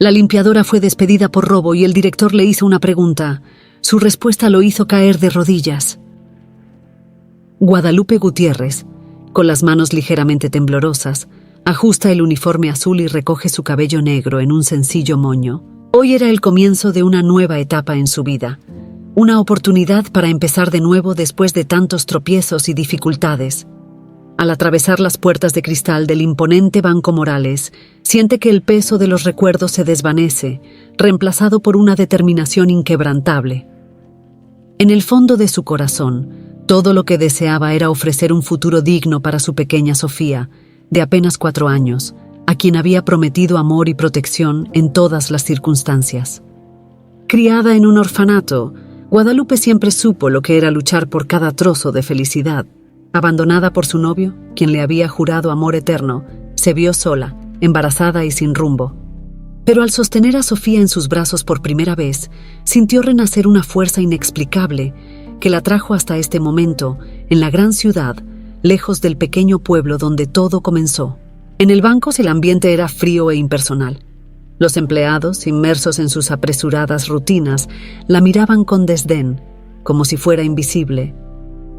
La limpiadora fue despedida por robo y el director le hizo una pregunta. Su respuesta lo hizo caer de rodillas. Guadalupe Gutiérrez, con las manos ligeramente temblorosas, ajusta el uniforme azul y recoge su cabello negro en un sencillo moño. Hoy era el comienzo de una nueva etapa en su vida, una oportunidad para empezar de nuevo después de tantos tropiezos y dificultades. Al atravesar las puertas de cristal del imponente Banco Morales, siente que el peso de los recuerdos se desvanece, reemplazado por una determinación inquebrantable. En el fondo de su corazón, todo lo que deseaba era ofrecer un futuro digno para su pequeña Sofía, de apenas 4 años, a quien había prometido amor y protección en todas las circunstancias. Criada en un orfanato, Guadalupe siempre supo lo que era luchar por cada trozo de felicidad. Abandonada por su novio, quien le había jurado amor eterno, se vio sola, embarazada y sin rumbo. Pero al sostener a Sofía en sus brazos por primera vez, sintió renacer una fuerza inexplicable que la trajo hasta este momento, en la gran ciudad, lejos del pequeño pueblo donde todo comenzó. En el banco el ambiente era frío e impersonal. Los empleados, inmersos en sus apresuradas rutinas, la miraban con desdén, como si fuera invisible.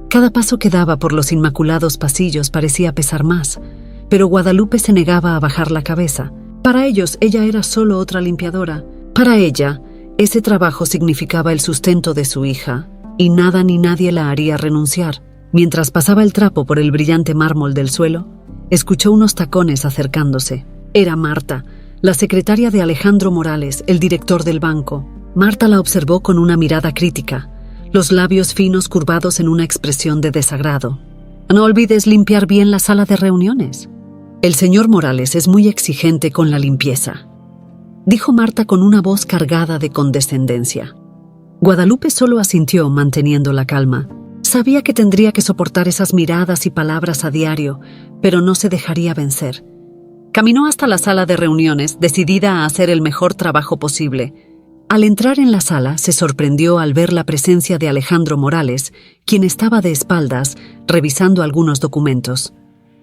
Cada paso que daba por los inmaculados pasillos parecía pesar más, pero Guadalupe se negaba a bajar la cabeza. Para ellos, ella era solo otra limpiadora. Para ella, ese trabajo significaba el sustento de su hija, y nada ni nadie la haría renunciar. Mientras pasaba el trapo por el brillante mármol del suelo, escuchó unos tacones acercándose. Era Marta, la secretaria de Alejandro Morales, el director del banco. Marta la observó con una mirada crítica, los labios finos curvados en una expresión de desagrado. «No olvides limpiar bien la sala de reuniones. El señor Morales es muy exigente con la limpieza», dijo Marta con una voz cargada de condescendencia. Guadalupe solo asintió, manteniendo la calma. Sabía que tendría que soportar esas miradas y palabras a diario, pero no se dejaría vencer. Caminó hasta la sala de reuniones, decidida a hacer el mejor trabajo posible. Al entrar en la sala, se sorprendió al ver la presencia de Alejandro Morales, quien estaba de espaldas, revisando algunos documentos.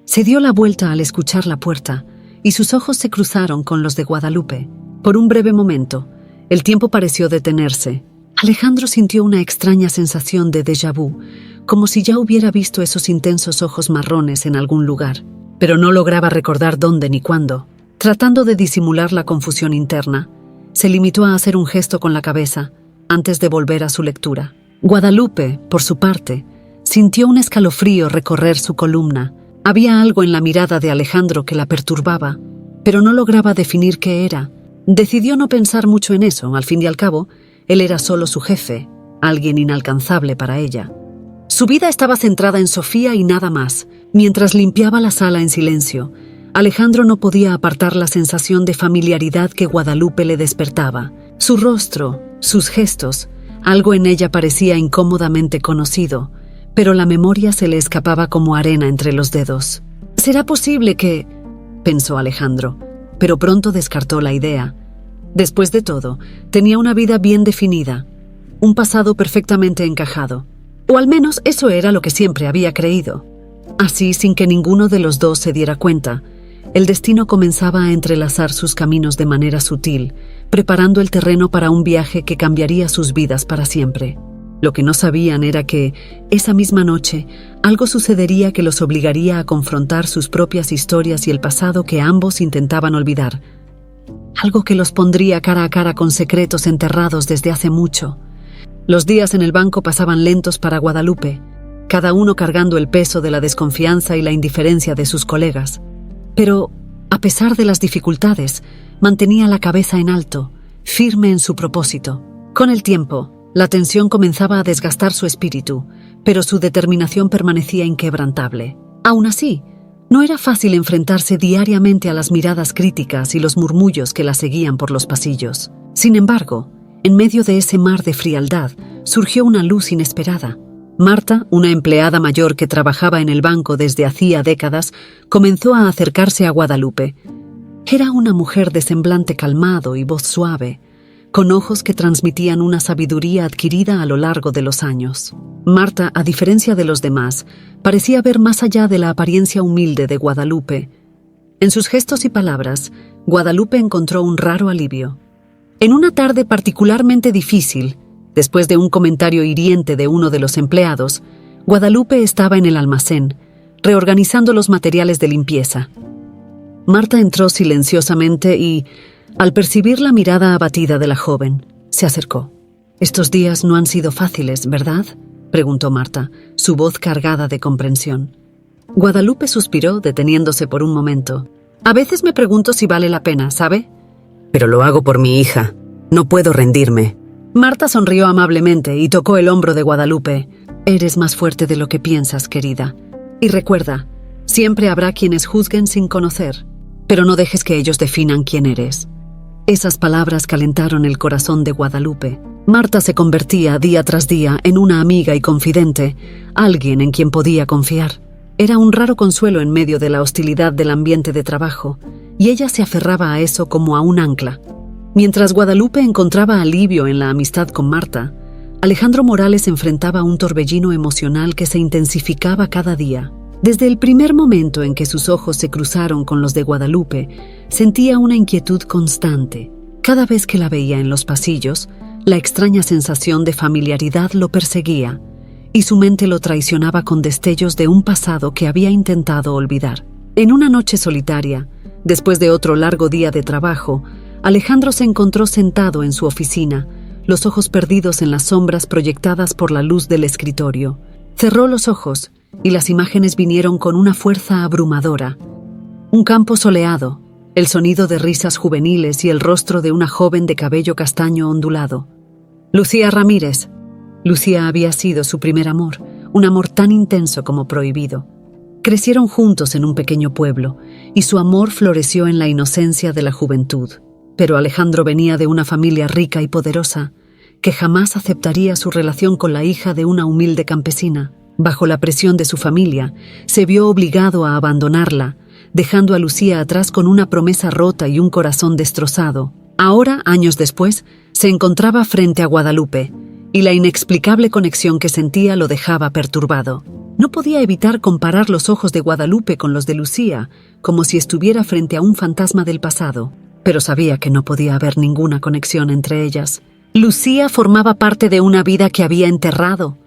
Se dio la vuelta al escuchar la puerta, y sus ojos se cruzaron con los de Guadalupe. Por un breve momento, el tiempo pareció detenerse. Alejandro sintió una extraña sensación de déjà vu, como si ya hubiera visto esos intensos ojos marrones en algún lugar, pero no lograba recordar dónde ni cuándo. Tratando de disimular la confusión interna, se limitó a hacer un gesto con la cabeza antes de volver a su lectura. Guadalupe, por su parte, sintió un escalofrío recorrer su columna. Había algo en la mirada de Alejandro que la perturbaba, pero no lograba definir qué era. Decidió no pensar mucho en eso. Al fin y al cabo, él era solo su jefe, alguien inalcanzable para ella. Su vida estaba centrada en Sofía y nada más. Mientras limpiaba la sala en silencio, Alejandro no podía apartar la sensación de familiaridad que Guadalupe le despertaba. Su rostro, sus gestos, algo en ella parecía incómodamente conocido, pero la memoria se le escapaba como arena entre los dedos. «¿Será posible que...?» pensó Alejandro, pero pronto descartó la idea. Después de todo, tenía una vida bien definida, un pasado perfectamente encajado. O al menos eso era lo que siempre había creído. Así, sin que ninguno de los dos se diera cuenta, el destino comenzaba a entrelazar sus caminos de manera sutil, preparando el terreno para un viaje que cambiaría sus vidas para siempre. Lo que no sabían era que, esa misma noche, algo sucedería que los obligaría a confrontar sus propias historias y el pasado que ambos intentaban olvidar. Algo que los pondría cara a cara con secretos enterrados desde hace mucho. Los días en el banco pasaban lentos para Guadalupe, cada uno cargando el peso de la desconfianza y la indiferencia de sus colegas. Pero, a pesar de las dificultades, mantenía la cabeza en alto, firme en su propósito. Con el tiempo, la tensión comenzaba a desgastar su espíritu, pero su determinación permanecía inquebrantable. Aún así, no era fácil enfrentarse diariamente a las miradas críticas y los murmullos que la seguían por los pasillos. Sin embargo, en medio de ese mar de frialdad, surgió una luz inesperada. Marta, una empleada mayor que trabajaba en el banco desde hacía décadas, comenzó a acercarse a Guadalupe. Era una mujer de semblante calmado y voz suave, con ojos que transmitían una sabiduría adquirida a lo largo de los años. Marta, a diferencia de los demás, parecía ver más allá de la apariencia humilde de Guadalupe. En sus gestos y palabras, Guadalupe encontró un raro alivio. En una tarde particularmente difícil, después de un comentario hiriente de uno de los empleados, Guadalupe estaba en el almacén, reorganizando los materiales de limpieza. Marta entró silenciosamente y, al percibir la mirada abatida de la joven, se acercó. «Estos días no han sido fáciles, ¿verdad?», preguntó Marta, su voz cargada de comprensión. Guadalupe suspiró, deteniéndose por un momento. «A veces me pregunto si vale la pena, ¿sabe? Pero lo hago por mi hija. No puedo rendirme». Marta sonrió amablemente y tocó el hombro de Guadalupe. «Eres más fuerte de lo que piensas, querida. Y recuerda, siempre habrá quienes juzguen sin conocer, pero no dejes que ellos definan quién eres». Esas palabras calentaron el corazón de Guadalupe. Marta se convertía día tras día en una amiga y confidente, alguien en quien podía confiar. Era un raro consuelo en medio de la hostilidad del ambiente de trabajo, y ella se aferraba a eso como a un ancla. Mientras Guadalupe encontraba alivio en la amistad con Marta, Alejandro Morales enfrentaba un torbellino emocional que se intensificaba cada día. Desde el primer momento en que sus ojos se cruzaron con los de Guadalupe, sentía una inquietud constante. Cada vez que la veía en los pasillos, la extraña sensación de familiaridad lo perseguía, y su mente lo traicionaba con destellos de un pasado que había intentado olvidar. En una noche solitaria, después de otro largo día de trabajo, Alejandro se encontró sentado en su oficina, los ojos perdidos en las sombras proyectadas por la luz del escritorio. Cerró los ojos y las imágenes vinieron con una fuerza abrumadora. Un campo soleado, el sonido de risas juveniles y el rostro de una joven de cabello castaño ondulado. Lucía Ramírez. Lucía había sido su primer amor, un amor tan intenso como prohibido. Crecieron juntos en un pequeño pueblo, y su amor floreció en la inocencia de la juventud. Pero Alejandro venía de una familia rica y poderosa, que jamás aceptaría su relación con la hija de una humilde campesina. Bajo la presión de su familia, se vio obligado a abandonarla, dejando a Lucía atrás con una promesa rota y un corazón destrozado. Ahora, años después, se encontraba frente a Guadalupe, y la inexplicable conexión que sentía lo dejaba perturbado. No podía evitar comparar los ojos de Guadalupe con los de Lucía, como si estuviera frente a un fantasma del pasado, pero sabía que no podía haber ninguna conexión entre ellas. Lucía formaba parte de una vida que había enterrado,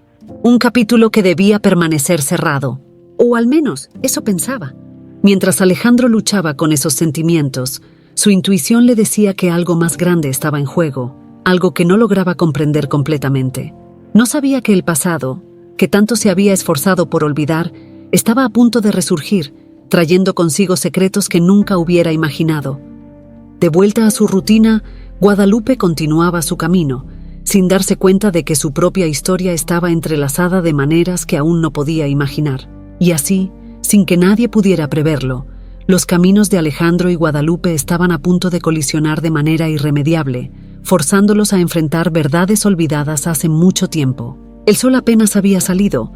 un capítulo que debía permanecer cerrado, o al menos eso pensaba. Mientras Alejandro luchaba con esos sentimientos, su intuición le decía que algo más grande estaba en juego, algo que no lograba comprender completamente. No sabía que el pasado, que tanto se había esforzado por olvidar, estaba a punto de resurgir, trayendo consigo secretos que nunca hubiera imaginado. De vuelta a su rutina, Guadalupe continuaba su camino, sin darse cuenta de que su propia historia estaba entrelazada de maneras que aún no podía imaginar. Y así, sin que nadie pudiera preverlo, los caminos de Alejandro y Guadalupe estaban a punto de colisionar de manera irremediable, forzándolos a enfrentar verdades olvidadas hace mucho tiempo. El sol apenas había salido,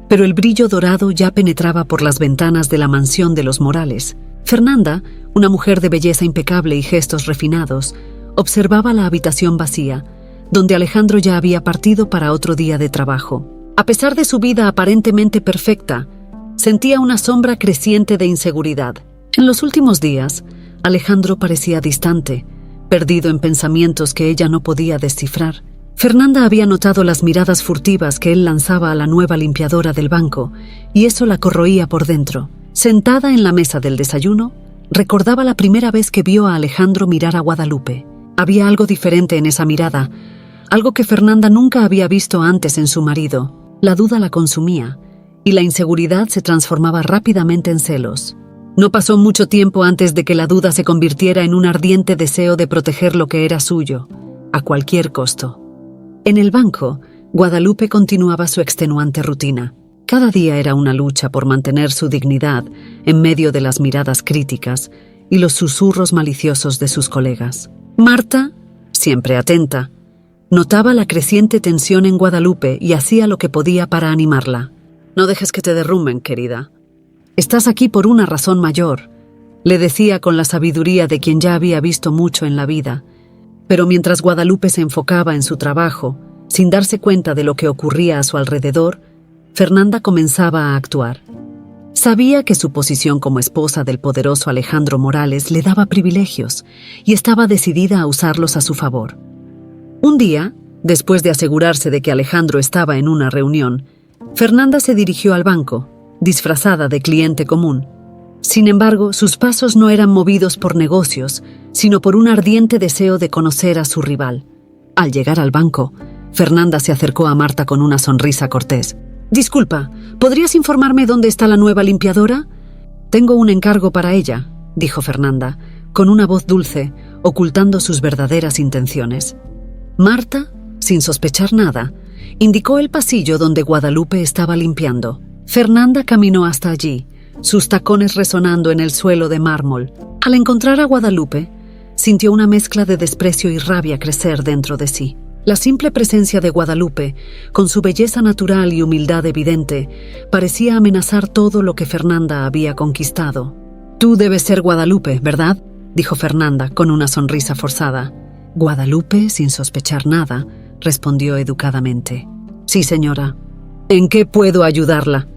pero el brillo dorado ya penetraba por las ventanas de la mansión de los Morales. Fernanda, una mujer de belleza impecable y gestos refinados, observaba la habitación vacía, donde Alejandro ya había partido para otro día de trabajo. A pesar de su vida aparentemente perfecta, sentía una sombra creciente de inseguridad. En los últimos días, Alejandro parecía distante, perdido en pensamientos que ella no podía descifrar. Fernanda había notado las miradas furtivas que él lanzaba a la nueva limpiadora del banco, y eso la corroía por dentro. Sentada en la mesa del desayuno, recordaba la primera vez que vio a Alejandro mirar a Guadalupe. Había algo diferente en esa mirada, algo que Fernanda nunca había visto antes en su marido. La duda la consumía, y la inseguridad se transformaba rápidamente en celos. No pasó mucho tiempo antes de que la duda se convirtiera en un ardiente deseo de proteger lo que era suyo, a cualquier costo. En el banco, Guadalupe continuaba su extenuante rutina. Cada día era una lucha por mantener su dignidad en medio de las miradas críticas y los susurros maliciosos de sus colegas. Marta, siempre atenta, notaba la creciente tensión en Guadalupe y hacía lo que podía para animarla. «No dejes que te derrumben, querida. Estás aquí por una razón mayor», le decía con la sabiduría de quien ya había visto mucho en la vida. Pero mientras Guadalupe se enfocaba en su trabajo, sin darse cuenta de lo que ocurría a su alrededor, Fernanda comenzaba a actuar. Sabía que su posición como esposa del poderoso Alejandro Morales le daba privilegios y estaba decidida a usarlos a su favor. Un día, después de asegurarse de que Alejandro estaba en una reunión, Fernanda se dirigió al banco, disfrazada de cliente común. Sin embargo, sus pasos no eran movidos por negocios, sino por un ardiente deseo de conocer a su rival. Al llegar al banco, Fernanda se acercó a Marta con una sonrisa cortés. «Disculpa, ¿podrías informarme dónde está la nueva limpiadora?» «Tengo un encargo para ella», dijo Fernanda, con una voz dulce, ocultando sus verdaderas intenciones. Marta, sin sospechar nada, indicó el pasillo donde Guadalupe estaba limpiando. Fernanda caminó hasta allí, sus tacones resonando en el suelo de mármol. Al encontrar a Guadalupe, sintió una mezcla de desprecio y rabia crecer dentro de sí. La simple presencia de Guadalupe, con su belleza natural y humildad evidente, parecía amenazar todo lo que Fernanda había conquistado. «Tú debes ser Guadalupe, ¿verdad?», dijo Fernanda con una sonrisa forzada. Guadalupe, sin sospechar nada, respondió educadamente. «Sí, señora. ¿En qué puedo ayudarla?».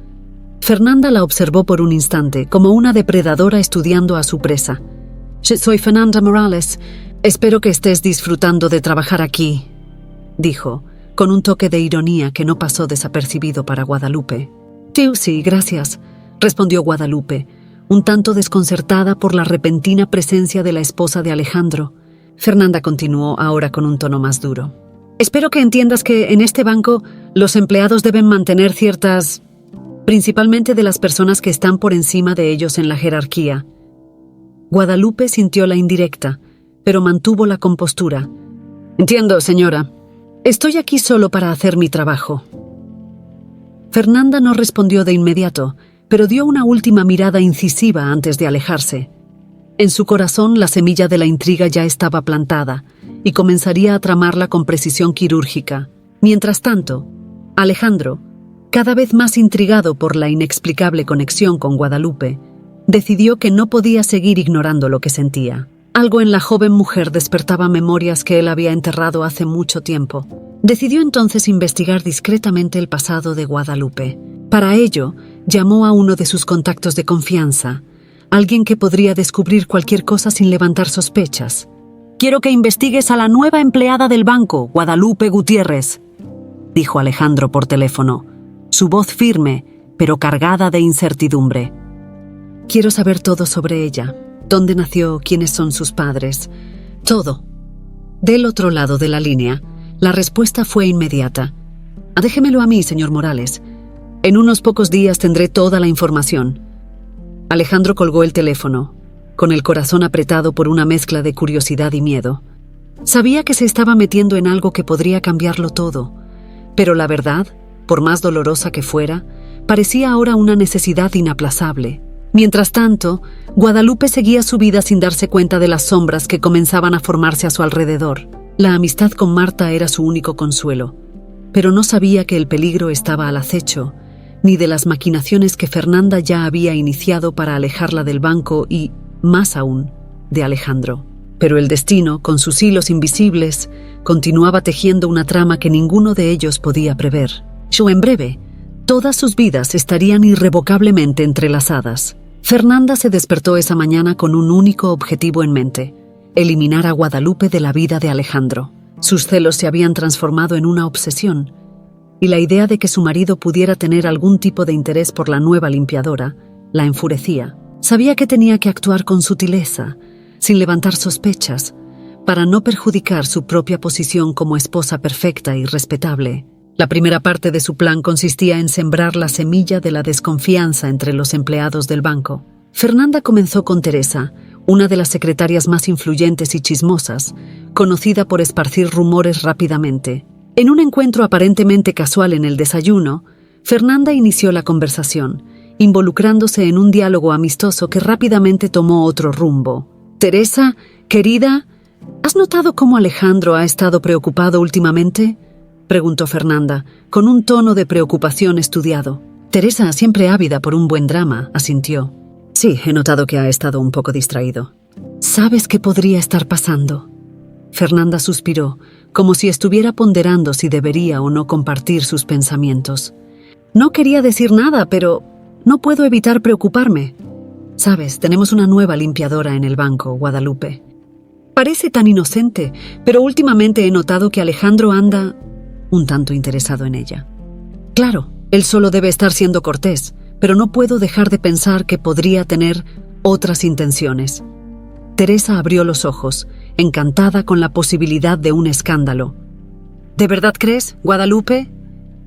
Fernanda la observó por un instante, como una depredadora estudiando a su presa. «Soy Fernanda Morales. Espero que estés disfrutando de trabajar aquí», dijo, con un toque de ironía que no pasó desapercibido para Guadalupe. «Sí, gracias», respondió Guadalupe, un tanto desconcertada por la repentina presencia de la esposa de Alejandro. Fernanda continuó ahora con un tono más duro. «Espero que entiendas que en este banco los empleados deben mantener ciertas... principalmente de las personas que están por encima de ellos en la jerarquía». Guadalupe sintió la indirecta, pero mantuvo la compostura. «Entiendo, señora. Estoy aquí solo para hacer mi trabajo». Fernanda no respondió de inmediato, pero dio una última mirada incisiva antes de alejarse. En su corazón la semilla de la intriga ya estaba plantada y comenzaría a tramarla con precisión quirúrgica. Mientras tanto, Alejandro, cada vez más intrigado por la inexplicable conexión con Guadalupe, decidió que no podía seguir ignorando lo que sentía. Algo en la joven mujer despertaba memorias que él había enterrado hace mucho tiempo. Decidió entonces investigar discretamente el pasado de Guadalupe. Para ello, llamó a uno de sus contactos de confianza, alguien que podría descubrir cualquier cosa sin levantar sospechas. «Quiero que investigues a la nueva empleada del banco, Guadalupe Gutiérrez», dijo Alejandro por teléfono, su voz firme, pero cargada de incertidumbre. «Quiero saber todo sobre ella. ¿Dónde nació? ¿Quiénes son sus padres? Todo». Del otro lado de la línea, la respuesta fue inmediata. «Déjemelo a mí, señor Morales. En unos pocos días tendré toda la información». Alejandro colgó el teléfono, con el corazón apretado por una mezcla de curiosidad y miedo. Sabía que se estaba metiendo en algo que podría cambiarlo todo, pero la verdad, por más dolorosa que fuera, parecía ahora una necesidad inaplazable. Mientras tanto, Guadalupe seguía su vida sin darse cuenta de las sombras que comenzaban a formarse a su alrededor. La amistad con Marta era su único consuelo, pero no sabía que el peligro estaba al acecho, ni de las maquinaciones que Fernanda ya había iniciado para alejarla del banco y, más aún, de Alejandro. Pero el destino, con sus hilos invisibles, continuaba tejiendo una trama que ninguno de ellos podía prever. En breve, todas sus vidas estarían irrevocablemente entrelazadas. Fernanda se despertó esa mañana con un único objetivo en mente: eliminar a Guadalupe de la vida de Alejandro. Sus celos se habían transformado en una obsesión, y la idea de que su marido pudiera tener algún tipo de interés por la nueva limpiadora la enfurecía. Sabía que tenía que actuar con sutileza, sin levantar sospechas, para no perjudicar su propia posición como esposa perfecta y respetable. La primera parte de su plan consistía en sembrar la semilla de la desconfianza entre los empleados del banco. Fernanda comenzó con Teresa, una de las secretarias más influyentes y chismosas, conocida por esparcir rumores rápidamente. En un encuentro aparentemente casual en el desayuno, Fernanda inició la conversación, involucrándose en un diálogo amistoso que rápidamente tomó otro rumbo. «Teresa, querida, ¿has notado cómo Alejandro ha estado preocupado últimamente?», preguntó Fernanda, con un tono de preocupación estudiado. Teresa, siempre ávida por un buen drama, asintió. «Sí, he notado que ha estado un poco distraído». «¿Sabes qué podría estar pasando?». Fernanda suspiró, como si estuviera ponderando si debería o no compartir sus pensamientos. No quería decir nada, pero No puedo evitar preocuparme. Sabes, tenemos una nueva limpiadora en el banco, Guadalupe. Parece tan inocente, pero últimamente he notado que Alejandro anda un tanto interesado en ella. Claro, él solo debe estar siendo cortés, pero no puedo dejar de pensar que podría tener otras intenciones. Teresa abrió los ojos, encantada con la posibilidad de un escándalo. ¿De verdad crees, Guadalupe?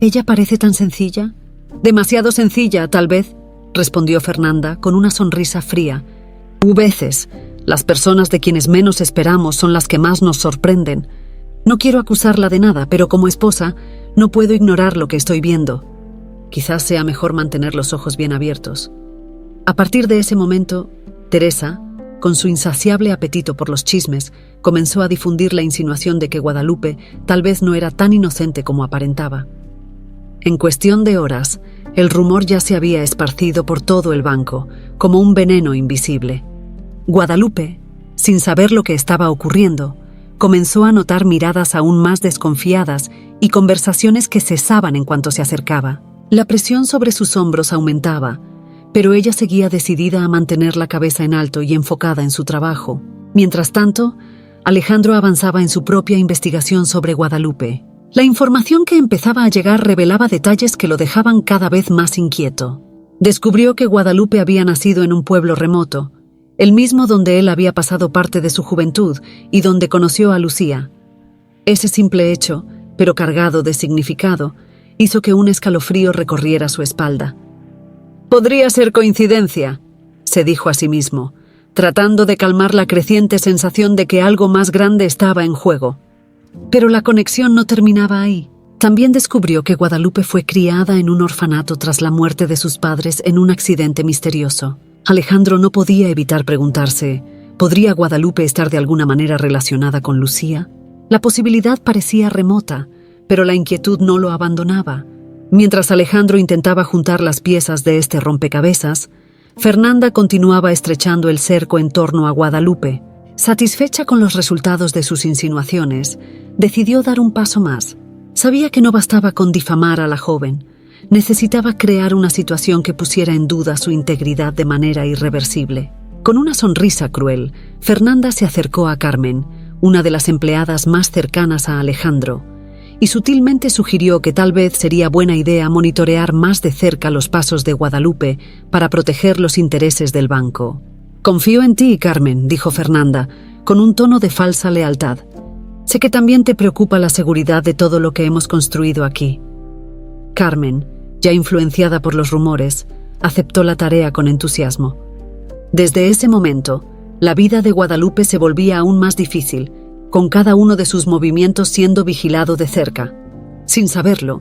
¿Ella parece tan sencilla? Demasiado sencilla, tal vez, respondió Fernanda con una sonrisa fría. Veces, las personas de quienes menos esperamos son las que más nos sorprenden. No quiero acusarla de nada, pero como esposa, no puedo ignorar lo que estoy viendo. Quizás sea mejor mantener los ojos bien abiertos. A partir de ese momento, Teresa, con su insaciable apetito por los chismes, comenzó a difundir la insinuación de que Guadalupe tal vez no era tan inocente como aparentaba. En cuestión de horas, el rumor ya se había esparcido por todo el banco, como un veneno invisible. Guadalupe, sin saber lo que estaba ocurriendo, comenzó a notar miradas aún más desconfiadas y conversaciones que cesaban en cuanto se acercaba. La presión sobre sus hombros aumentaba, pero ella seguía decidida a mantener la cabeza en alto y enfocada en su trabajo. Mientras tanto, Alejandro avanzaba en su propia investigación sobre Guadalupe. La información que empezaba a llegar revelaba detalles que lo dejaban cada vez más inquieto. Descubrió que Guadalupe había nacido en un pueblo remoto, el mismo donde él había pasado parte de su juventud y donde conoció a Lucía. Ese simple hecho, pero cargado de significado, hizo que un escalofrío recorriera su espalda. «Podría ser coincidencia», se dijo a sí mismo, tratando de calmar la creciente sensación de que algo más grande estaba en juego. Pero la conexión no terminaba ahí. También descubrió que Guadalupe fue criada en un orfanato tras la muerte de sus padres en un accidente misterioso. Alejandro no podía evitar preguntarse, ¿podría Guadalupe estar de alguna manera relacionada con Lucía? La posibilidad parecía remota, pero la inquietud no lo abandonaba. Mientras Alejandro intentaba juntar las piezas de este rompecabezas, Fernanda continuaba estrechando el cerco en torno a Guadalupe. Satisfecha con los resultados de sus insinuaciones, decidió dar un paso más. Sabía que no bastaba con difamar a la joven. Necesitaba crear una situación que pusiera en duda su integridad de manera irreversible. Con una sonrisa cruel, Fernanda se acercó a Carmen, una de las empleadas más cercanas a Alejandro, y sutilmente sugirió que tal vez sería buena idea monitorear más de cerca los pasos de Guadalupe para proteger los intereses del banco. «Confío en ti, Carmen», dijo Fernanda, con un tono de falsa lealtad. «Sé que también te preocupa la seguridad de todo lo que hemos construido aquí». Carmen, ya influenciada por los rumores, aceptó la tarea con entusiasmo. Desde ese momento, la vida de Guadalupe se volvía aún más difícil, con cada uno de sus movimientos siendo vigilado de cerca. Sin saberlo,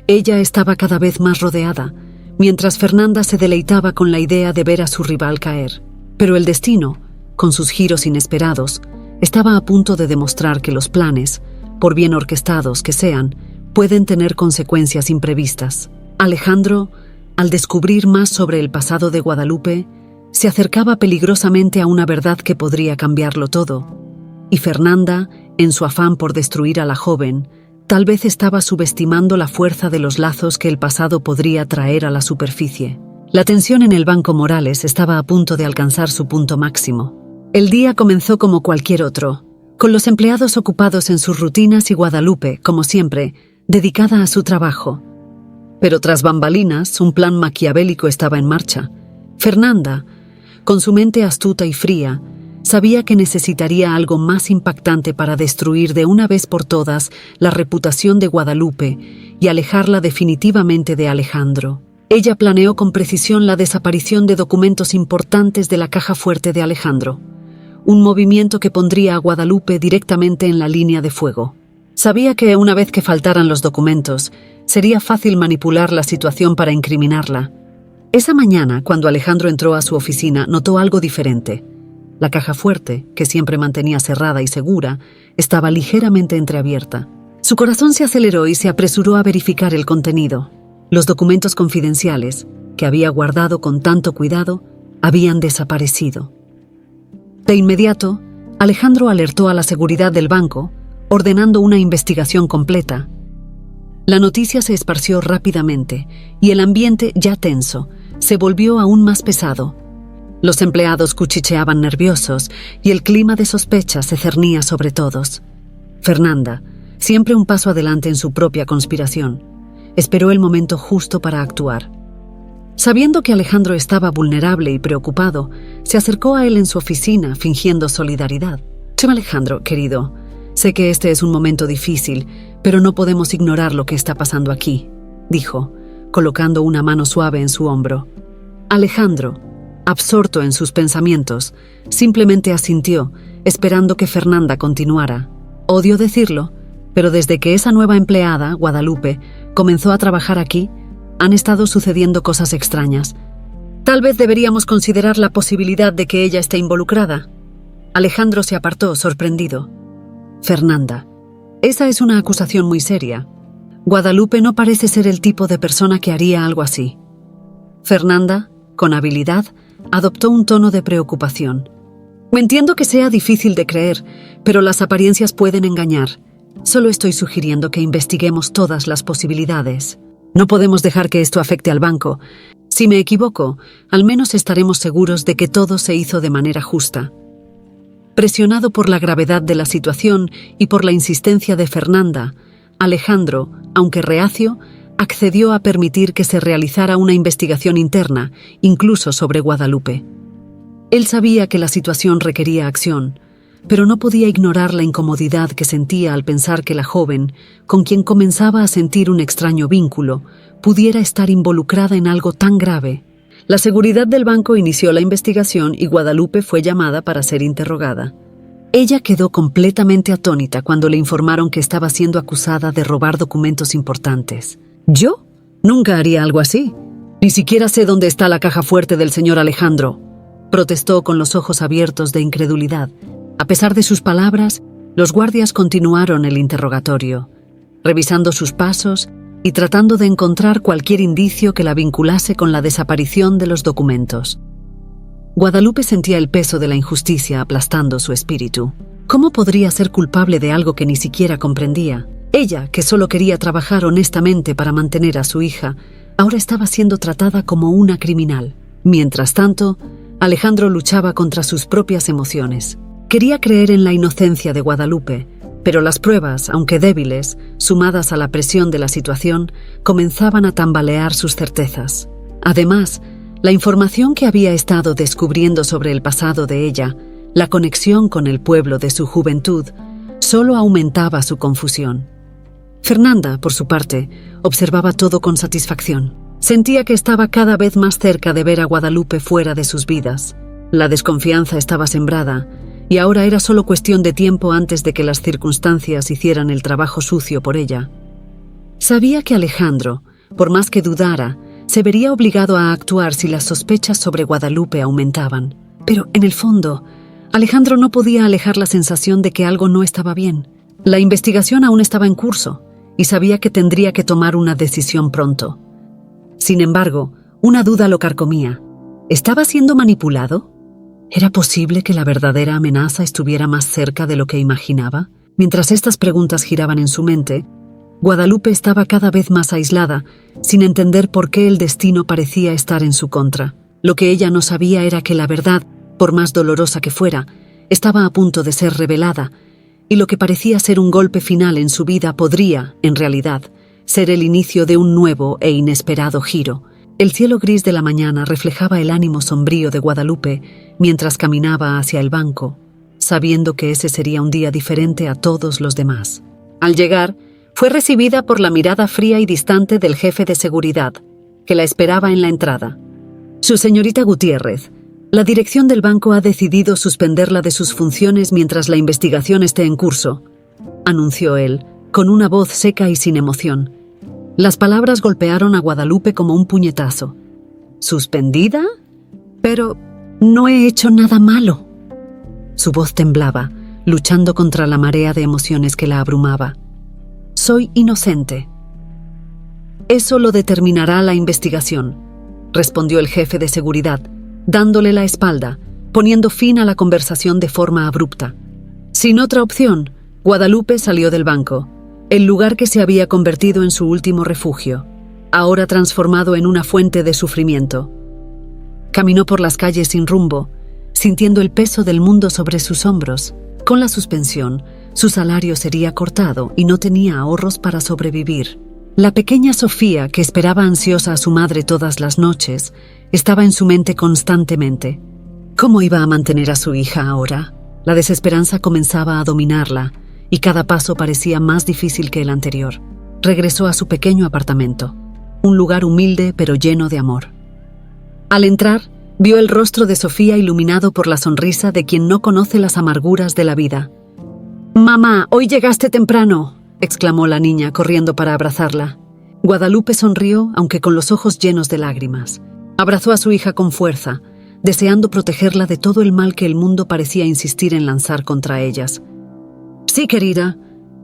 ella estaba cada vez más rodeada, mientras Fernanda se deleitaba con la idea de ver a su rival caer. Pero el destino, con sus giros inesperados, estaba a punto de demostrar que los planes, por bien orquestados que sean, pueden tener consecuencias imprevistas. Alejandro, al descubrir más sobre el pasado de Guadalupe, se acercaba peligrosamente a una verdad que podría cambiarlo todo. Y Fernanda, en su afán por destruir a la joven, tal vez estaba subestimando la fuerza de los lazos que el pasado podría traer a la superficie. La tensión en el Banco Morales estaba a punto de alcanzar su punto máximo. El día comenzó como cualquier otro, con los empleados ocupados en sus rutinas y Guadalupe, como siempre, dedicada a su trabajo. Pero tras bambalinas, un plan maquiavélico estaba en marcha. Fernanda, con su mente astuta y fría, sabía que necesitaría algo más impactante para destruir de una vez por todas la reputación de Guadalupe y alejarla definitivamente de Alejandro. Ella planeó con precisión la desaparición de documentos importantes de la caja fuerte de Alejandro, un movimiento que pondría a Guadalupe directamente en la línea de fuego. Sabía que una vez que faltaran los documentos, sería fácil manipular la situación para incriminarla. Esa mañana, cuando Alejandro entró a su oficina, notó algo diferente. La caja fuerte, que siempre mantenía cerrada y segura, estaba ligeramente entreabierta. Su corazón se aceleró y se apresuró a verificar el contenido. Los documentos confidenciales, que había guardado con tanto cuidado, habían desaparecido. De inmediato, Alejandro alertó a la seguridad del banco, ordenando una investigación completa. La noticia se esparció rápidamente, y el ambiente, ya tenso, se volvió aún más pesado. Los empleados cuchicheaban nerviosos y el clima de sospecha se cernía sobre todos. Fernanda, siempre un paso adelante en su propia conspiración, esperó el momento justo para actuar. Sabiendo que Alejandro estaba vulnerable y preocupado, se acercó a él en su oficina fingiendo solidaridad. Alejandro, querido, sé que este es un momento difícil, pero no podemos ignorar lo que está pasando aquí, dijo, colocando una mano suave en su hombro. Alejandro, absorto en sus pensamientos, simplemente asintió, esperando que Fernanda continuara. Odio decirlo, pero desde que esa nueva empleada, Guadalupe, comenzó a trabajar aquí, han estado sucediendo cosas extrañas. Tal vez deberíamos considerar la posibilidad de que ella esté involucrada. Alejandro se apartó, sorprendido. Fernanda, esa es una acusación muy seria. Guadalupe no parece ser el tipo de persona que haría algo así. Fernanda, con habilidad, adoptó un tono de preocupación. Entiendo que sea difícil de creer, pero las apariencias pueden engañar. Solo estoy sugiriendo que investiguemos todas las posibilidades. No podemos dejar que esto afecte al banco. Si me equivoco, al menos estaremos seguros de que todo se hizo de manera justa. Presionado por la gravedad de la situación y por la insistencia de Fernanda, Alejandro, aunque reacio, accedió a permitir que se realizara una investigación interna, incluso sobre Guadalupe. Él sabía que la situación requería acción, pero no podía ignorar la incomodidad que sentía al pensar que la joven, con quien comenzaba a sentir un extraño vínculo, pudiera estar involucrada en algo tan grave. La seguridad del banco inició la investigación y Guadalupe fue llamada para ser interrogada. Ella quedó completamente atónita cuando le informaron que estaba siendo acusada de robar documentos importantes. ¿Yo? Nunca haría algo así. Ni siquiera sé dónde está la caja fuerte del señor Alejandro, protestó con los ojos abiertos de incredulidad. A pesar de sus palabras, los guardias continuaron el interrogatorio, revisando sus pasos y tratando de encontrar cualquier indicio que la vinculase con la desaparición de los documentos. Guadalupe sentía el peso de la injusticia aplastando su espíritu. ¿Cómo podría ser culpable de algo que ni siquiera comprendía? Ella, que solo quería trabajar honestamente para mantener a su hija, ahora estaba siendo tratada como una criminal. Mientras tanto, Alejandro luchaba contra sus propias emociones. Quería creer en la inocencia de Guadalupe, pero las pruebas, aunque débiles, sumadas a la presión de la situación, comenzaban a tambalear sus certezas. Además, la información que había estado descubriendo sobre el pasado de ella, la conexión con el pueblo de su juventud, solo aumentaba su confusión. Fernanda, por su parte, observaba todo con satisfacción. Sentía que estaba cada vez más cerca de ver a Guadalupe fuera de sus vidas. La desconfianza estaba sembrada, y ahora era solo cuestión de tiempo antes de que las circunstancias hicieran el trabajo sucio por ella. Sabía que Alejandro, por más que dudara, se vería obligado a actuar si las sospechas sobre Guadalupe aumentaban. Pero, en el fondo, Alejandro no podía alejar la sensación de que algo no estaba bien. La investigación aún estaba en curso, y sabía que tendría que tomar una decisión pronto. Sin embargo, una duda lo carcomía. ¿Estaba siendo manipulado? ¿Era posible que la verdadera amenaza estuviera más cerca de lo que imaginaba? Mientras estas preguntas giraban en su mente, Guadalupe estaba cada vez más aislada, sin entender por qué el destino parecía estar en su contra. Lo que ella no sabía era que la verdad, por más dolorosa que fuera, estaba a punto de ser revelada, y lo que parecía ser un golpe final en su vida podría, en realidad, ser el inicio de un nuevo e inesperado giro. El cielo gris de la mañana reflejaba el ánimo sombrío de Guadalupe mientras caminaba hacia el banco, sabiendo que ese sería un día diferente a todos los demás. Al llegar, fue recibida por la mirada fría y distante del jefe de seguridad, que la esperaba en la entrada. Su señorita Gutiérrez, la dirección del banco ha decidido suspenderla de sus funciones mientras la investigación esté en curso, anunció él, con una voz seca y sin emoción. Las palabras golpearon a Guadalupe como un puñetazo. ¿Suspendida? Pero no he hecho nada malo. Su voz temblaba, luchando contra la marea de emociones que la abrumaba. Soy inocente. Eso lo determinará la investigación, respondió el jefe de seguridad, dándole la espalda, poniendo fin a la conversación de forma abrupta. Sin otra opción, Guadalupe salió del banco, el lugar que se había convertido en su último refugio, ahora transformado en una fuente de sufrimiento. Caminó por las calles sin rumbo, sintiendo el peso del mundo sobre sus hombros. Con la suspensión, su salario sería cortado y no tenía ahorros para sobrevivir. La pequeña Sofía, que esperaba ansiosa a su madre todas las noches, estaba en su mente constantemente. ¿Cómo iba a mantener a su hija ahora? La desesperanza comenzaba a dominarla, y cada paso parecía más difícil que el anterior. Regresó a su pequeño apartamento, un lugar humilde pero lleno de amor. Al entrar, vio el rostro de Sofía iluminado por la sonrisa de quien no conoce las amarguras de la vida. «Mamá, hoy llegaste temprano», exclamó la niña, corriendo para abrazarla. Guadalupe sonrió, aunque con los ojos llenos de lágrimas. Abrazó a su hija con fuerza, deseando protegerla de todo el mal que el mundo parecía insistir en lanzar contra ellas. «Sí, querida.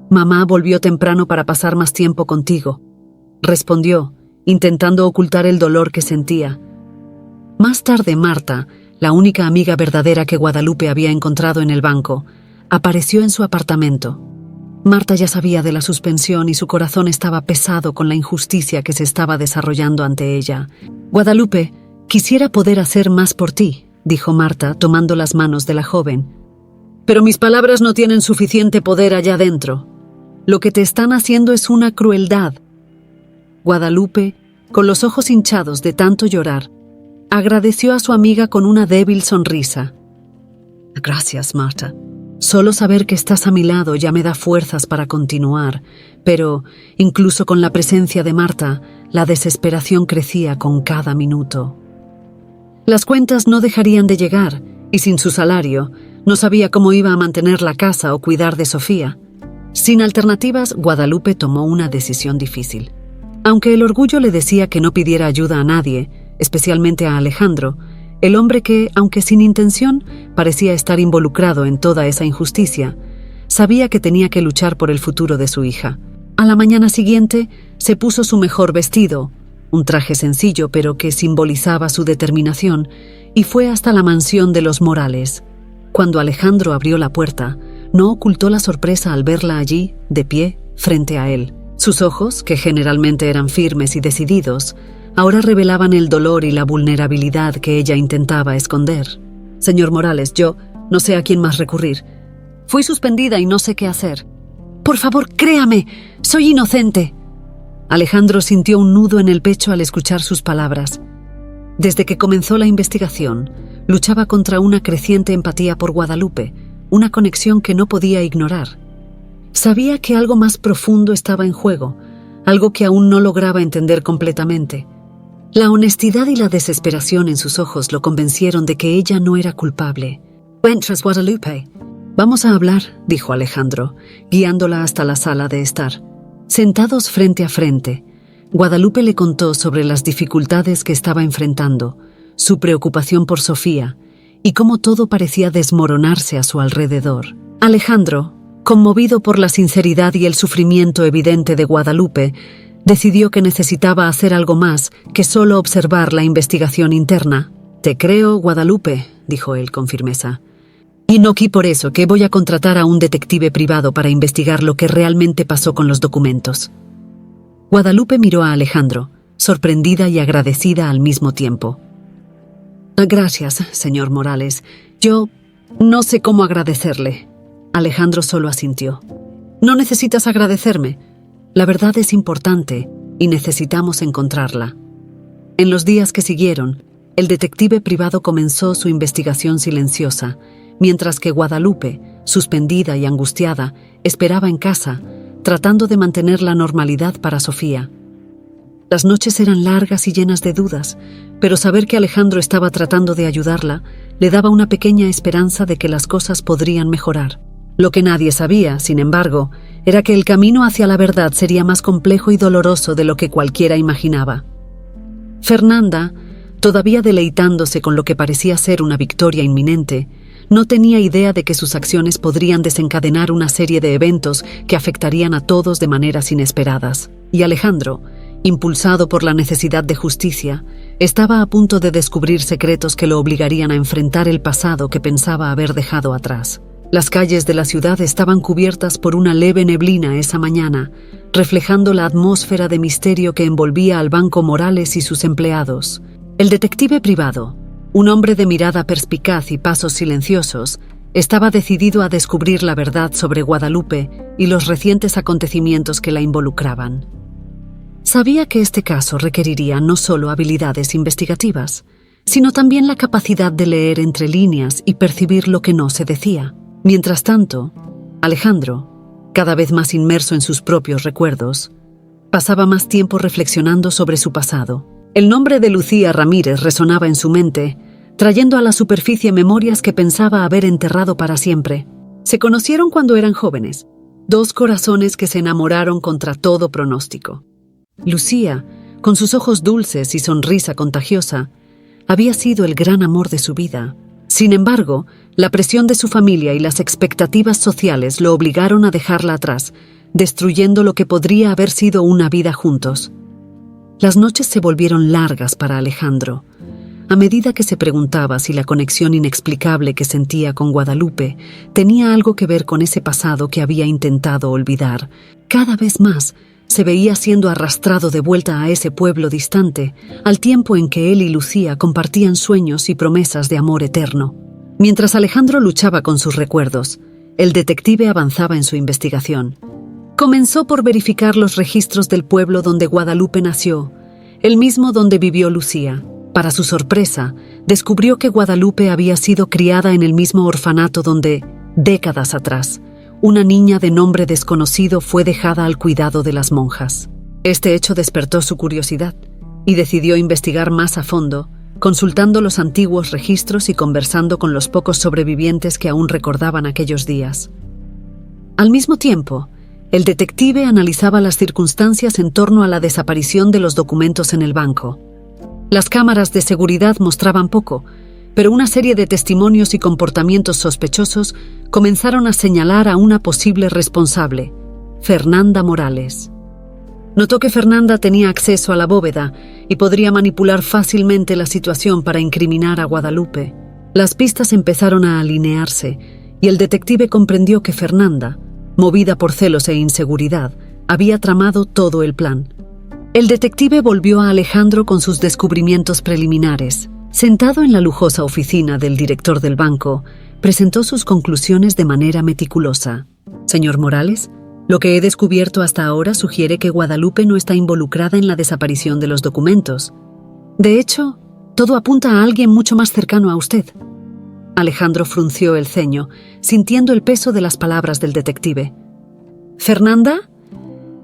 Mamá volvió temprano para pasar más tiempo contigo», respondió, intentando ocultar el dolor que sentía. Más tarde, Marta, la única amiga verdadera que Guadalupe había encontrado en el banco, apareció en su apartamento. Marta ya sabía de la suspensión y su corazón estaba pesado con la injusticia que se estaba desarrollando ante ella. «Guadalupe, quisiera poder hacer más por ti», dijo Marta, tomando las manos de la joven. «Pero mis palabras no tienen suficiente poder allá dentro. Lo que te están haciendo es una crueldad». Guadalupe, con los ojos hinchados de tanto llorar, agradeció a su amiga con una débil sonrisa. «Gracias, Marta. Solo saber que estás a mi lado ya me da fuerzas para continuar», pero, incluso con la presencia de Marta, la desesperación crecía con cada minuto. Las cuentas no dejarían de llegar, y sin su salario, no sabía cómo iba a mantener la casa o cuidar de Sofía. Sin alternativas, Guadalupe tomó una decisión difícil. Aunque el orgullo le decía que no pidiera ayuda a nadie, especialmente a Alejandro, el hombre que, aunque sin intención, parecía estar involucrado en toda esa injusticia, sabía que tenía que luchar por el futuro de su hija. A la mañana siguiente, se puso su mejor vestido, un traje sencillo pero que simbolizaba su determinación, y fue hasta la mansión de los Morales. Cuando Alejandro abrió la puerta, no ocultó la sorpresa al verla allí, de pie, frente a él. Sus ojos, que generalmente eran firmes y decididos, ahora revelaban el dolor y la vulnerabilidad que ella intentaba esconder. «Señor Morales, yo no sé a quién más recurrir. Fui suspendida y no sé qué hacer. Por favor, créame, soy inocente». Alejandro sintió un nudo en el pecho al escuchar sus palabras. Desde que comenzó la investigación, luchaba contra una creciente empatía por Guadalupe, una conexión que no podía ignorar. Sabía que algo más profundo estaba en juego, algo que aún no lograba entender completamente. La honestidad y la desesperación en sus ojos lo convencieron de que ella no era culpable. «Mientras, Guadalupe, vamos a hablar», dijo Alejandro, guiándola hasta la sala de estar. Sentados frente a frente, Guadalupe le contó sobre las dificultades que estaba enfrentando, su preocupación por Sofía y cómo todo parecía desmoronarse a su alrededor. Alejandro, conmovido por la sinceridad y el sufrimiento evidente de Guadalupe, decidió que necesitaba hacer algo más que solo observar la investigación interna. «Te creo, Guadalupe», dijo él con firmeza. «Y no por eso que voy a contratar a un detective privado para investigar lo que realmente pasó con los documentos». Guadalupe miró a Alejandro, sorprendida y agradecida al mismo tiempo. «Gracias, señor Morales. Yo no sé cómo agradecerle». Alejandro solo asintió. «No necesitas agradecerme. La verdad es importante y necesitamos encontrarla». En los días que siguieron, el detective privado comenzó su investigación silenciosa, mientras que Guadalupe, suspendida y angustiada, esperaba en casa, tratando de mantener la normalidad para Sofía. Las noches eran largas y llenas de dudas, pero saber que Alejandro estaba tratando de ayudarla le daba una pequeña esperanza de que las cosas podrían mejorar. Lo que nadie sabía, sin embargo, era que el camino hacia la verdad sería más complejo y doloroso de lo que cualquiera imaginaba. Fernanda, todavía deleitándose con lo que parecía ser una victoria inminente, no tenía idea de que sus acciones podrían desencadenar una serie de eventos que afectarían a todos de maneras inesperadas. Y Alejandro, impulsado por la necesidad de justicia, estaba a punto de descubrir secretos que lo obligarían a enfrentar el pasado que pensaba haber dejado atrás. Las calles de la ciudad estaban cubiertas por una leve neblina esa mañana, reflejando la atmósfera de misterio que envolvía al Banco Morales y sus empleados. El detective privado, Un hombre de mirada perspicaz y pasos silenciosos, estaba decidido a descubrir la verdad sobre Guadalupe y los recientes acontecimientos que la involucraban. Sabía que este caso requeriría no solo habilidades investigativas, sino también la capacidad de leer entre líneas y percibir lo que no se decía. Mientras tanto, Alejandro, cada vez más inmerso en sus propios recuerdos, pasaba más tiempo reflexionando sobre su pasado. El nombre de Lucía Ramírez resonaba en su mente, trayendo a la superficie memorias que pensaba haber enterrado para siempre. Se conocieron cuando eran jóvenes, dos corazones que se enamoraron contra todo pronóstico. Lucía, con sus ojos dulces y sonrisa contagiosa, había sido el gran amor de su vida. Sin embargo, la presión de su familia y las expectativas sociales lo obligaron a dejarla atrás, destruyendo lo que podría haber sido una vida juntos. Las noches se volvieron largas para Alejandro. A medida que se preguntaba si la conexión inexplicable que sentía con Guadalupe tenía algo que ver con ese pasado que había intentado olvidar, cada vez más se veía siendo arrastrado de vuelta a ese pueblo distante, al tiempo en que él y Lucía compartían sueños y promesas de amor eterno. Mientras Alejandro luchaba con sus recuerdos, el detective avanzaba en su investigación. Comenzó por verificar los registros del pueblo donde Guadalupe nació, el mismo donde vivió Lucía. Para su sorpresa, descubrió que Guadalupe había sido criada en el mismo orfanato donde, décadas atrás, una niña de nombre desconocido fue dejada al cuidado de las monjas. Este hecho despertó su curiosidad y decidió investigar más a fondo, consultando los antiguos registros y conversando con los pocos sobrevivientes que aún recordaban aquellos días. Al mismo tiempo, el detective analizaba las circunstancias en torno a la desaparición de los documentos en el banco. Las cámaras de seguridad mostraban poco, pero una serie de testimonios y comportamientos sospechosos comenzaron a señalar a una posible responsable, Fernanda Morales. Notó que Fernanda tenía acceso a la bóveda y podría manipular fácilmente la situación para incriminar a Guadalupe. Las pistas empezaron a alinearse y el detective comprendió que Fernanda, movida por celos e inseguridad, había tramado todo el plan. El detective volvió a Alejandro con sus descubrimientos preliminares. Sentado en la lujosa oficina del director del banco, presentó sus conclusiones de manera meticulosa. Señor Morales, lo que he descubierto hasta ahora sugiere que Guadalupe no está involucrada en la desaparición de los documentos. De hecho, todo apunta a alguien mucho más cercano a usted. Alejandro frunció el ceño, sintiendo el peso de las palabras del detective. ¿Fernanda?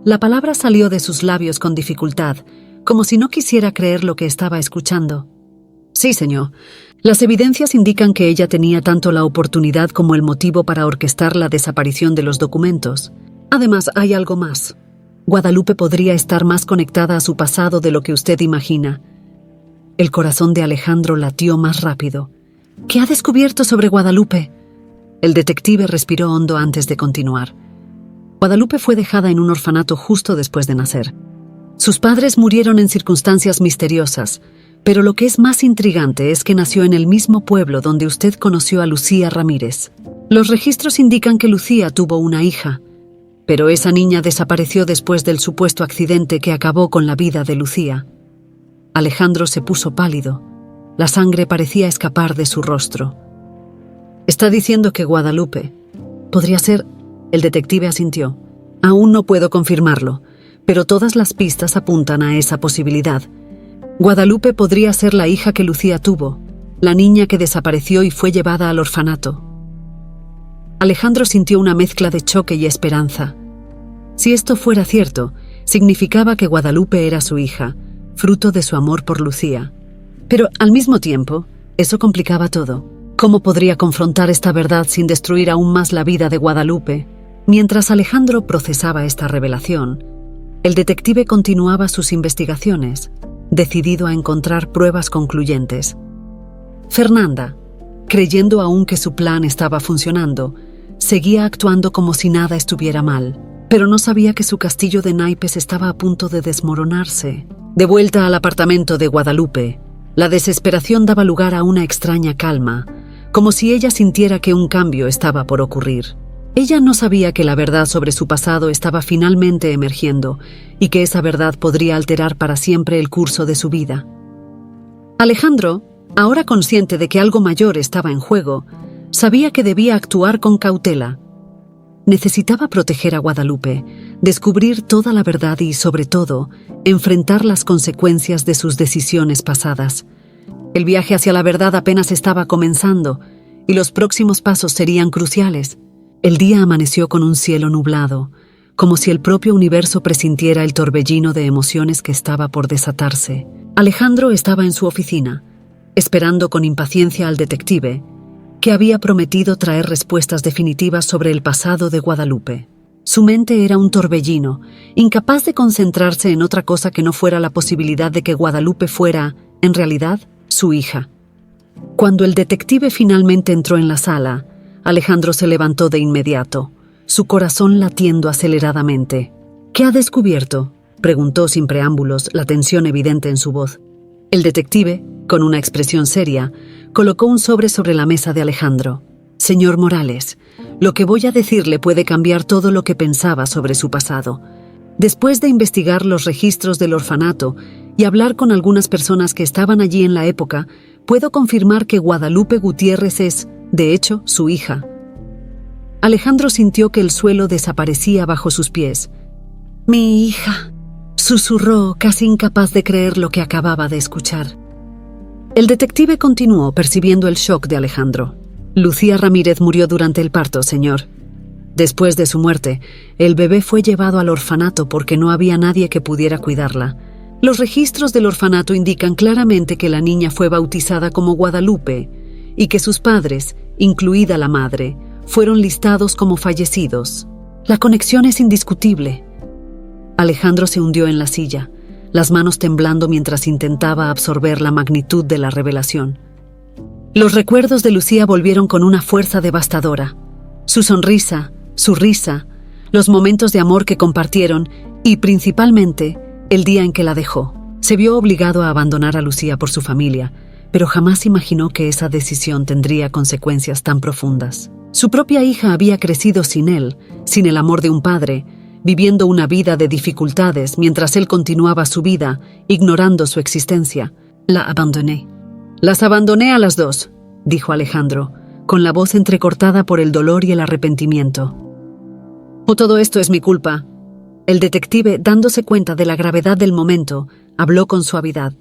La palabra salió de sus labios con dificultad, como si no quisiera creer lo que estaba escuchando. Sí, señor. Las evidencias indican que ella tenía tanto la oportunidad como el motivo para orquestar la desaparición de los documentos. Además, hay algo más. Guadalupe podría estar más conectada a su pasado de lo que usted imagina. El corazón de Alejandro latió más rápido. ¿Qué ha descubierto sobre Guadalupe? El detective respiró hondo antes de continuar. Guadalupe fue dejada en un orfanato justo después de nacer. Sus padres murieron en circunstancias misteriosas, pero lo que es más intrigante es que nació en el mismo pueblo donde usted conoció a Lucía Ramírez. Los registros indican que Lucía tuvo una hija, pero esa niña desapareció después del supuesto accidente que acabó con la vida de Lucía. Alejandro se puso pálido. La sangre parecía escapar de su rostro. Está diciendo que Guadalupe podría ser... El detective asintió. Aún no puedo confirmarlo, pero todas las pistas apuntan a esa posibilidad. Guadalupe podría ser la hija que Lucía tuvo, la niña que desapareció y fue llevada al orfanato. Alejandro sintió una mezcla de choque y esperanza. Si esto fuera cierto, significaba que Guadalupe era su hija, fruto de su amor por Lucía. Pero, al mismo tiempo, eso complicaba todo. ¿Cómo podría confrontar esta verdad sin destruir aún más la vida de Guadalupe? Mientras Alejandro procesaba esta revelación, el detective continuaba sus investigaciones, decidido a encontrar pruebas concluyentes. Fernanda, creyendo aún que su plan estaba funcionando, seguía actuando como si nada estuviera mal, pero no sabía que su castillo de naipes estaba a punto de desmoronarse. De vuelta al apartamento de Guadalupe, la desesperación daba lugar a una extraña calma, como si ella sintiera que un cambio estaba por ocurrir. Ella no sabía que la verdad sobre su pasado estaba finalmente emergiendo y que esa verdad podría alterar para siempre el curso de su vida. Alejandro, Ahora consciente de que algo mayor estaba en juego, sabía que debía actuar con cautela. Necesitaba proteger a Guadalupe, descubrir toda la verdad y, sobre todo, enfrentar las consecuencias de sus decisiones pasadas. El viaje hacia la verdad apenas estaba comenzando, y los próximos pasos serían cruciales. El día amaneció con un cielo nublado, como si el propio universo presintiera el torbellino de emociones que estaba por desatarse. Alejandro estaba en su oficina, esperando con impaciencia al detective, que había prometido traer respuestas definitivas sobre el pasado de Guadalupe. Su mente era un torbellino, incapaz de concentrarse en otra cosa que no fuera la posibilidad de que Guadalupe fuera, en realidad, su hija. Cuando el detective finalmente entró en la sala, Alejandro se levantó de inmediato, su corazón latiendo aceleradamente. «¿Qué ha descubierto?», preguntó sin preámbulos, la tensión evidente en su voz. El detective, con una expresión seria, colocó un sobre la mesa de Alejandro. «Señor Morales, lo que voy a decirle puede cambiar todo lo que pensaba sobre su pasado. Después de investigar los registros del orfanato y hablar con algunas personas que estaban allí en la época, puedo confirmar que Guadalupe Gutiérrez es, de hecho, su hija». Alejandro sintió que el suelo desaparecía bajo sus pies. «Mi hija», susurró, casi incapaz de creer lo que acababa de escuchar. El detective continuó, percibiendo el shock de Alejandro. «Lucía Ramírez murió durante el parto, señor. Después de su muerte, el bebé fue llevado al orfanato porque no había nadie que pudiera cuidarla. Los registros del orfanato indican claramente que la niña fue bautizada como Guadalupe y que sus padres, incluida la madre, fueron listados como fallecidos. La conexión es indiscutible». Alejandro se hundió en la silla, las manos temblando mientras intentaba absorber la magnitud de la revelación. Los recuerdos de Lucía volvieron con una fuerza devastadora. Su sonrisa, su risa, los momentos de amor que compartieron y, principalmente, el día en que la dejó. Se vio obligado a abandonar a Lucía por su familia, pero jamás imaginó que esa decisión tendría consecuencias tan profundas. Su propia hija había crecido sin él, sin el amor de un padre, viviendo una vida de dificultades mientras él continuaba su vida, ignorando su existencia. «La abandoné». «Las abandoné a las dos», dijo Alejandro, con la voz entrecortada por el dolor y el arrepentimiento. «¿O todo esto es mi culpa?». El detective, dándose cuenta de la gravedad del momento, habló con suavidad.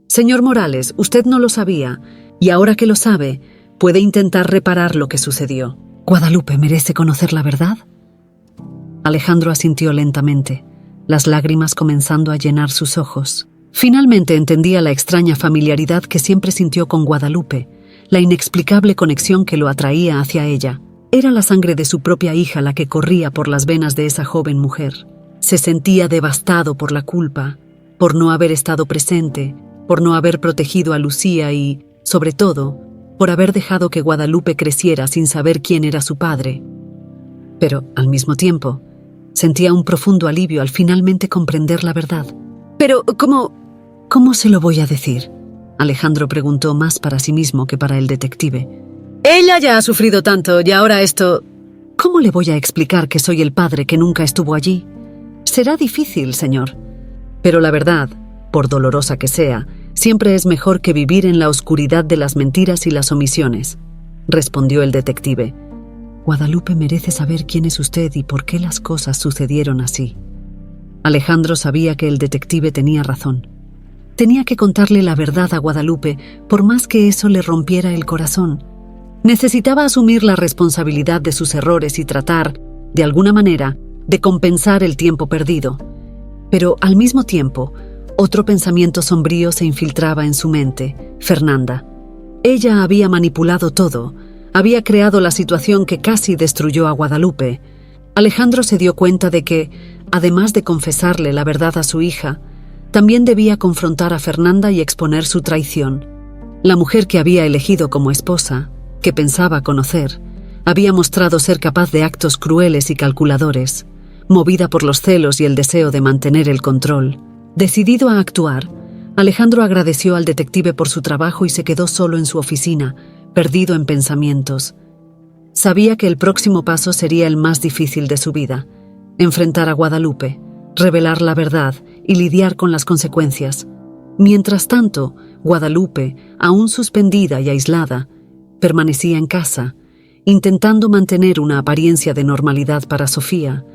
«Señor Morales, usted no lo sabía, y ahora que lo sabe, puede intentar reparar lo que sucedió. ¿Guadalupe merece conocer la verdad?». Alejandro asintió lentamente, las lágrimas comenzando a llenar sus ojos. Finalmente entendía la extraña familiaridad que siempre sintió con Guadalupe, la inexplicable conexión que lo atraía hacia ella. Era la sangre de su propia hija la que corría por las venas de esa joven mujer. Se sentía devastado por la culpa, por no haber estado presente, por no haber protegido a Lucía y, sobre todo, por haber dejado que Guadalupe creciera sin saber quién era su padre. Pero, al mismo tiempo, sentía un profundo alivio al finalmente comprender la verdad. «Pero, ¿cómo se lo voy a decir?», Alejandro preguntó más para sí mismo que para el detective. «Ella ya ha sufrido tanto y ahora esto... ¿Cómo le voy a explicar que soy el padre que nunca estuvo allí? Será difícil, señor. Pero la verdad, por dolorosa que sea, siempre es mejor que vivir en la oscuridad de las mentiras y las omisiones», respondió el detective. «Guadalupe merece saber quién es usted y por qué las cosas sucedieron así». Alejandro sabía que el detective tenía razón. Tenía que contarle la verdad a Guadalupe, por más que eso le rompiera el corazón. Necesitaba asumir la responsabilidad de sus errores y tratar, de alguna manera, de compensar el tiempo perdido. Pero, al mismo tiempo, otro pensamiento sombrío se infiltraba en su mente: Fernanda. Ella había manipulado todo, había creado la situación que casi destruyó a Guadalupe. Alejandro se dio cuenta de que, además de confesarle la verdad a su hija, también debía confrontar a Fernanda y exponer su traición. La mujer que había elegido como esposa, que pensaba conocer, había mostrado ser capaz de actos crueles y calculadores, movida por los celos y el deseo de mantener el control. Decidido a actuar, Alejandro agradeció al detective por su trabajo y se quedó solo en su oficina, perdido en pensamientos. Sabía que el próximo paso sería el más difícil de su vida: enfrentar a Guadalupe, revelar la verdad y lidiar con las consecuencias. Mientras tanto, Guadalupe, aún suspendida y aislada, permanecía en casa, intentando mantener una apariencia de normalidad para Sofía,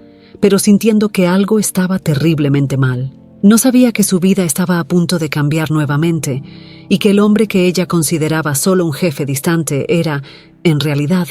pero sintiendo que algo estaba terriblemente mal. No sabía que su vida estaba a punto de cambiar nuevamente y que el hombre que ella consideraba solo un jefe distante era, en realidad,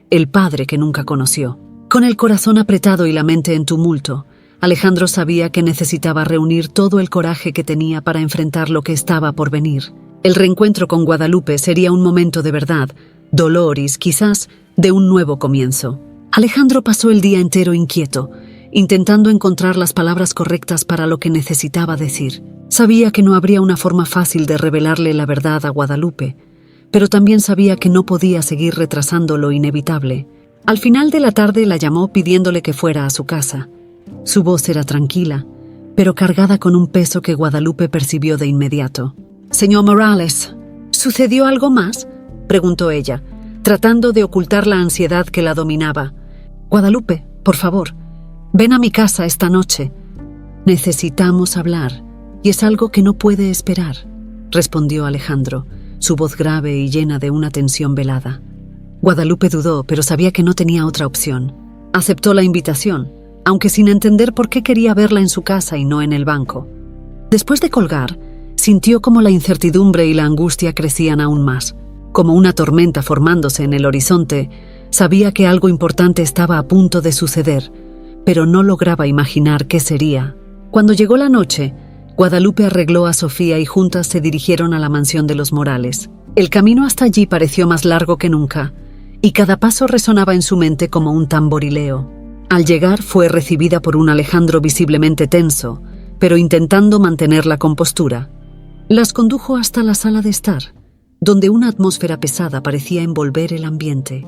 el padre que nunca conoció. Con el corazón apretado y la mente en tumulto, Alejandro sabía que necesitaba reunir todo el coraje que tenía para enfrentar lo que estaba por venir. El reencuentro con Guadalupe sería un momento de verdad, dolor y quizás de un nuevo comienzo. Alejandro pasó el día entero inquieto, intentando encontrar las palabras correctas para lo que necesitaba decir. Sabía que no habría una forma fácil de revelarle la verdad a Guadalupe, pero también sabía que no podía seguir retrasando lo inevitable. Al final de la tarde la llamó pidiéndole que fuera a su casa. Su voz era tranquila, pero cargada con un peso que Guadalupe percibió de inmediato. «Señor Morales, ¿sucedió algo más?», preguntó ella, tratando de ocultar la ansiedad que la dominaba. «Guadalupe, por favor, ven a mi casa esta noche. Necesitamos hablar, y es algo que no puede esperar», respondió Alejandro, su voz grave y llena de una tensión velada. Guadalupe dudó, pero sabía que no tenía otra opción. Aceptó la invitación, aunque sin entender por qué quería verla en su casa y no en el banco. Después de colgar, sintió como la incertidumbre y la angustia crecían aún más. Como una tormenta formándose en el horizonte, sabía que algo importante estaba a punto de suceder, pero no lograba imaginar qué sería. Cuando llegó la noche, Guadalupe arregló a Sofía y juntas se dirigieron a la mansión de los Morales. El camino hasta allí pareció más largo que nunca, y cada paso resonaba en su mente como un tamborileo. Al llegar fue recibida por un Alejandro visiblemente tenso, pero intentando mantener la compostura. Las condujo hasta la sala de estar, donde una atmósfera pesada parecía envolver el ambiente.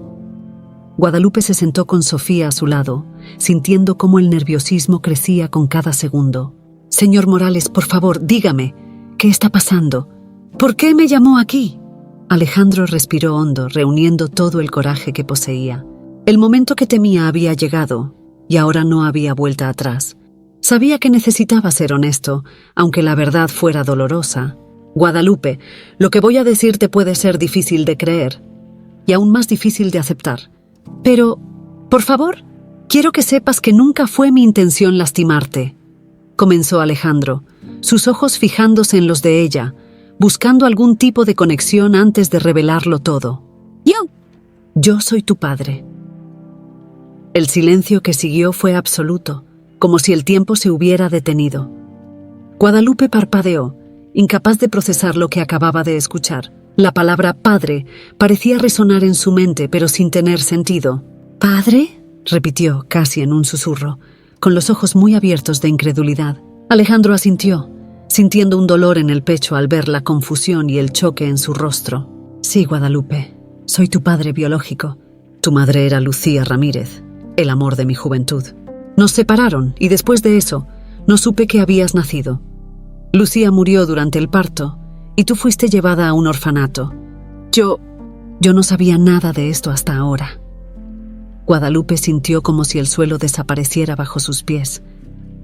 Guadalupe se sentó con Sofía a su lado, sintiendo cómo el nerviosismo crecía con cada segundo. «Señor Morales, por favor, dígame, ¿qué está pasando? ¿Por qué me llamó aquí?». Alejandro respiró hondo, reuniendo todo el coraje que poseía. El momento que temía había llegado, y ahora no había vuelta atrás. Sabía que necesitaba ser honesto, aunque la verdad fuera dolorosa. «Guadalupe, lo que voy a decirte puede ser difícil de creer, y aún más difícil de aceptar. Pero, por favor, quiero que sepas que nunca fue mi intención lastimarte», comenzó Alejandro, sus ojos fijándose en los de ella, buscando algún tipo de conexión antes de revelarlo todo. Yo soy tu padre». El silencio que siguió fue absoluto, como si el tiempo se hubiera detenido. Guadalupe parpadeó, incapaz de procesar lo que acababa de escuchar. La palabra «padre» parecía resonar en su mente, pero sin tener sentido. «¿Padre?», repitió, casi en un susurro, con los ojos muy abiertos de incredulidad. Alejandro asintió, sintiendo un dolor en el pecho al ver la confusión y el choque en su rostro. «Sí, Guadalupe, soy tu padre biológico. Tu madre era Lucía Ramírez, el amor de mi juventud. Nos separaron y después de eso, no supe que habías nacido. Lucía murió durante el parto y tú fuiste llevada a un orfanato. Yo no sabía nada de esto hasta ahora». Guadalupe sintió como si el suelo desapareciera bajo sus pies.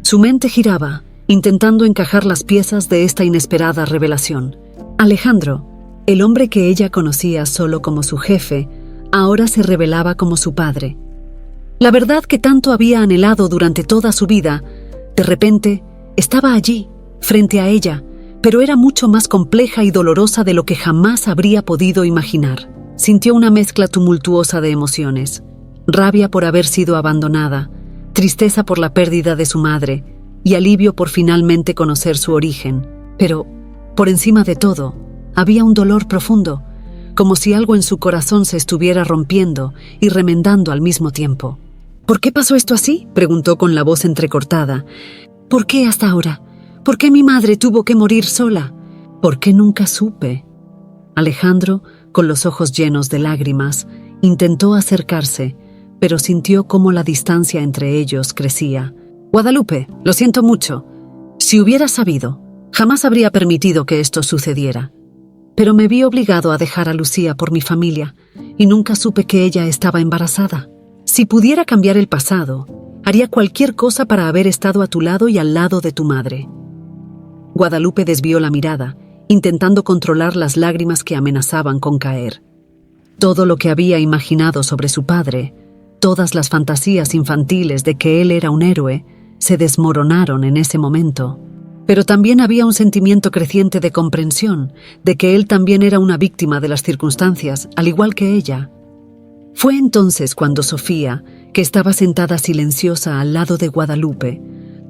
Su mente giraba, intentando encajar las piezas de esta inesperada revelación. Alejandro, el hombre que ella conocía solo como su jefe, ahora se revelaba como su padre. La verdad que tanto había anhelado durante toda su vida, de repente, estaba allí, frente a ella, pero era mucho más compleja y dolorosa de lo que jamás habría podido imaginar. Sintió una mezcla tumultuosa de emociones: rabia por haber sido abandonada, tristeza por la pérdida de su madre y alivio por finalmente conocer su origen. Pero, por encima de todo, había un dolor profundo, como si algo en su corazón se estuviera rompiendo y remendando al mismo tiempo. «¿Por qué pasó esto así?», preguntó con la voz entrecortada. «¿Por qué hasta ahora? ¿Por qué mi madre tuvo que morir sola? ¿Por qué nunca supe?». Alejandro, con los ojos llenos de lágrimas, intentó acercarse, pero sintió cómo la distancia entre ellos crecía. «Guadalupe, lo siento mucho. Si hubiera sabido, jamás habría permitido que esto sucediera. Pero me vi obligado a dejar a Lucía por mi familia y nunca supe que ella estaba embarazada. Si pudiera cambiar el pasado, haría cualquier cosa para haber estado a tu lado y al lado de tu madre». Guadalupe desvió la mirada, intentando controlar las lágrimas que amenazaban con caer. Todo lo que había imaginado sobre su padre, todas las fantasías infantiles de que él era un héroe, se desmoronaron en ese momento. Pero también había un sentimiento creciente de comprensión, de que él también era una víctima de las circunstancias, al igual que ella. Fue entonces cuando Sofía, que estaba sentada silenciosa al lado de Guadalupe,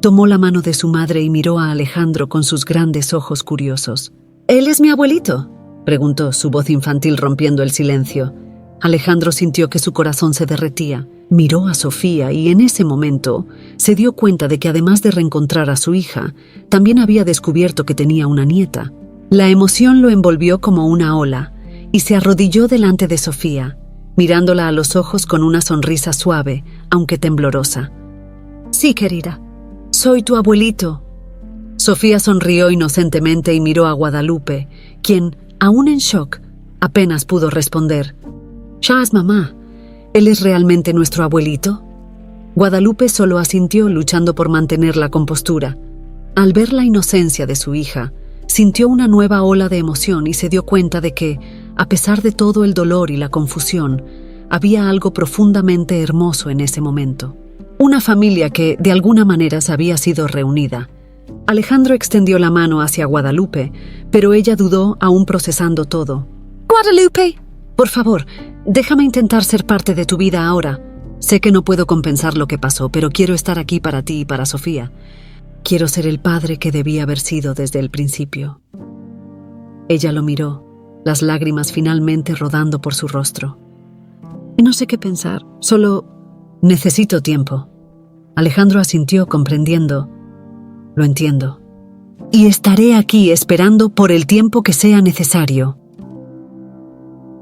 tomó la mano de su madre y miró a Alejandro con sus grandes ojos curiosos. «¿Él es mi abuelito?», preguntó, su voz infantil rompiendo el silencio. Alejandro sintió que su corazón se derretía. Miró a Sofía y en ese momento se dio cuenta de que además de reencontrar a su hija, también había descubierto que tenía una nieta. La emoción lo envolvió como una ola y se arrodilló delante de Sofía, mirándola a los ojos con una sonrisa suave, aunque temblorosa. «Sí, querida, soy tu abuelito». Sofía sonrió inocentemente y miró a Guadalupe, quien, aún en shock, apenas pudo responder. «Shaz, mamá, ¿él es realmente nuestro abuelito?». Guadalupe solo asintió, luchando por mantener la compostura. Al ver la inocencia de su hija, sintió una nueva ola de emoción y se dio cuenta de que, a pesar de todo el dolor y la confusión, había algo profundamente hermoso en ese momento. Una familia que, de alguna manera, se había sido reunida. Alejandro extendió la mano hacia Guadalupe, pero ella dudó, aún procesando todo. «Guadalupe, por favor, déjame intentar ser parte de tu vida ahora. Sé que no puedo compensar lo que pasó, pero quiero estar aquí para ti y para Sofía. Quiero ser el padre que debía haber sido desde el principio». Ella lo miró, las lágrimas finalmente rodando por su rostro. «No sé qué pensar, solo necesito tiempo». Alejandro asintió, comprendiendo. «Lo entiendo. Y estaré aquí esperando por el tiempo que sea necesario».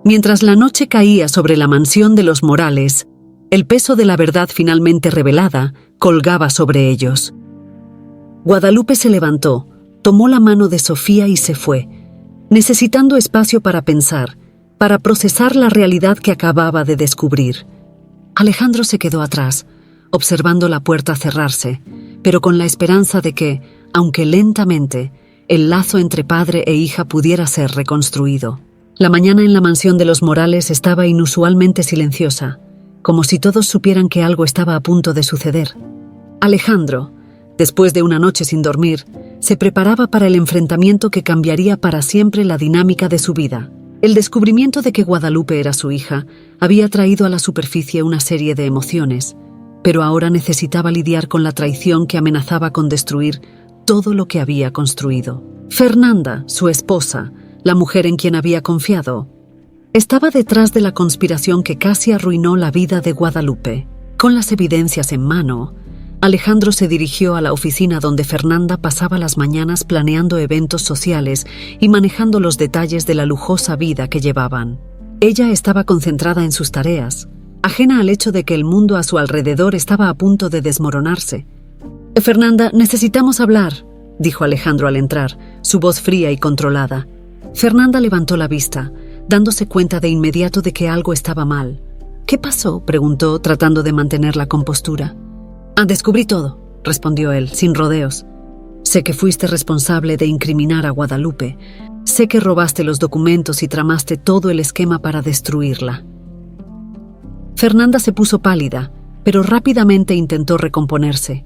Mientras la noche caía sobre la mansión de los Morales, el peso de la verdad finalmente revelada colgaba sobre ellos. Guadalupe se levantó, tomó la mano de Sofía y se fue, necesitando espacio para pensar, para procesar la realidad que acababa de descubrir. Alejandro se quedó atrás, observando la puerta cerrarse, pero con la esperanza de que, aunque lentamente, el lazo entre padre e hija pudiera ser reconstruido. La mañana en la mansión de los Morales estaba inusualmente silenciosa, como si todos supieran que algo estaba a punto de suceder. Alejandro, después de una noche sin dormir, se preparaba para el enfrentamiento que cambiaría para siempre la dinámica de su vida. El descubrimiento de que Guadalupe era su hija había traído a la superficie una serie de emociones, pero ahora necesitaba lidiar con la traición que amenazaba con destruir todo lo que había construido. Fernanda, su esposa, la mujer en quien había confiado, estaba detrás de la conspiración que casi arruinó la vida de Guadalupe. Con las evidencias en mano, Alejandro se dirigió a la oficina donde Fernanda pasaba las mañanas planeando eventos sociales y manejando los detalles de la lujosa vida que llevaban. Ella estaba concentrada en sus tareas, ajena al hecho de que el mundo a su alrededor estaba a punto de desmoronarse. «Fernanda, necesitamos hablar», dijo Alejandro al entrar, su voz fría y controlada. Fernanda levantó la vista, dándose cuenta de inmediato de que algo estaba mal. «¿Qué pasó?», preguntó, tratando de mantener la compostura. «Descubrí todo», respondió él, sin rodeos. «Sé que fuiste responsable de incriminar a Guadalupe. Sé que robaste los documentos y tramaste todo el esquema para destruirla». Fernanda se puso pálida, pero rápidamente intentó recomponerse.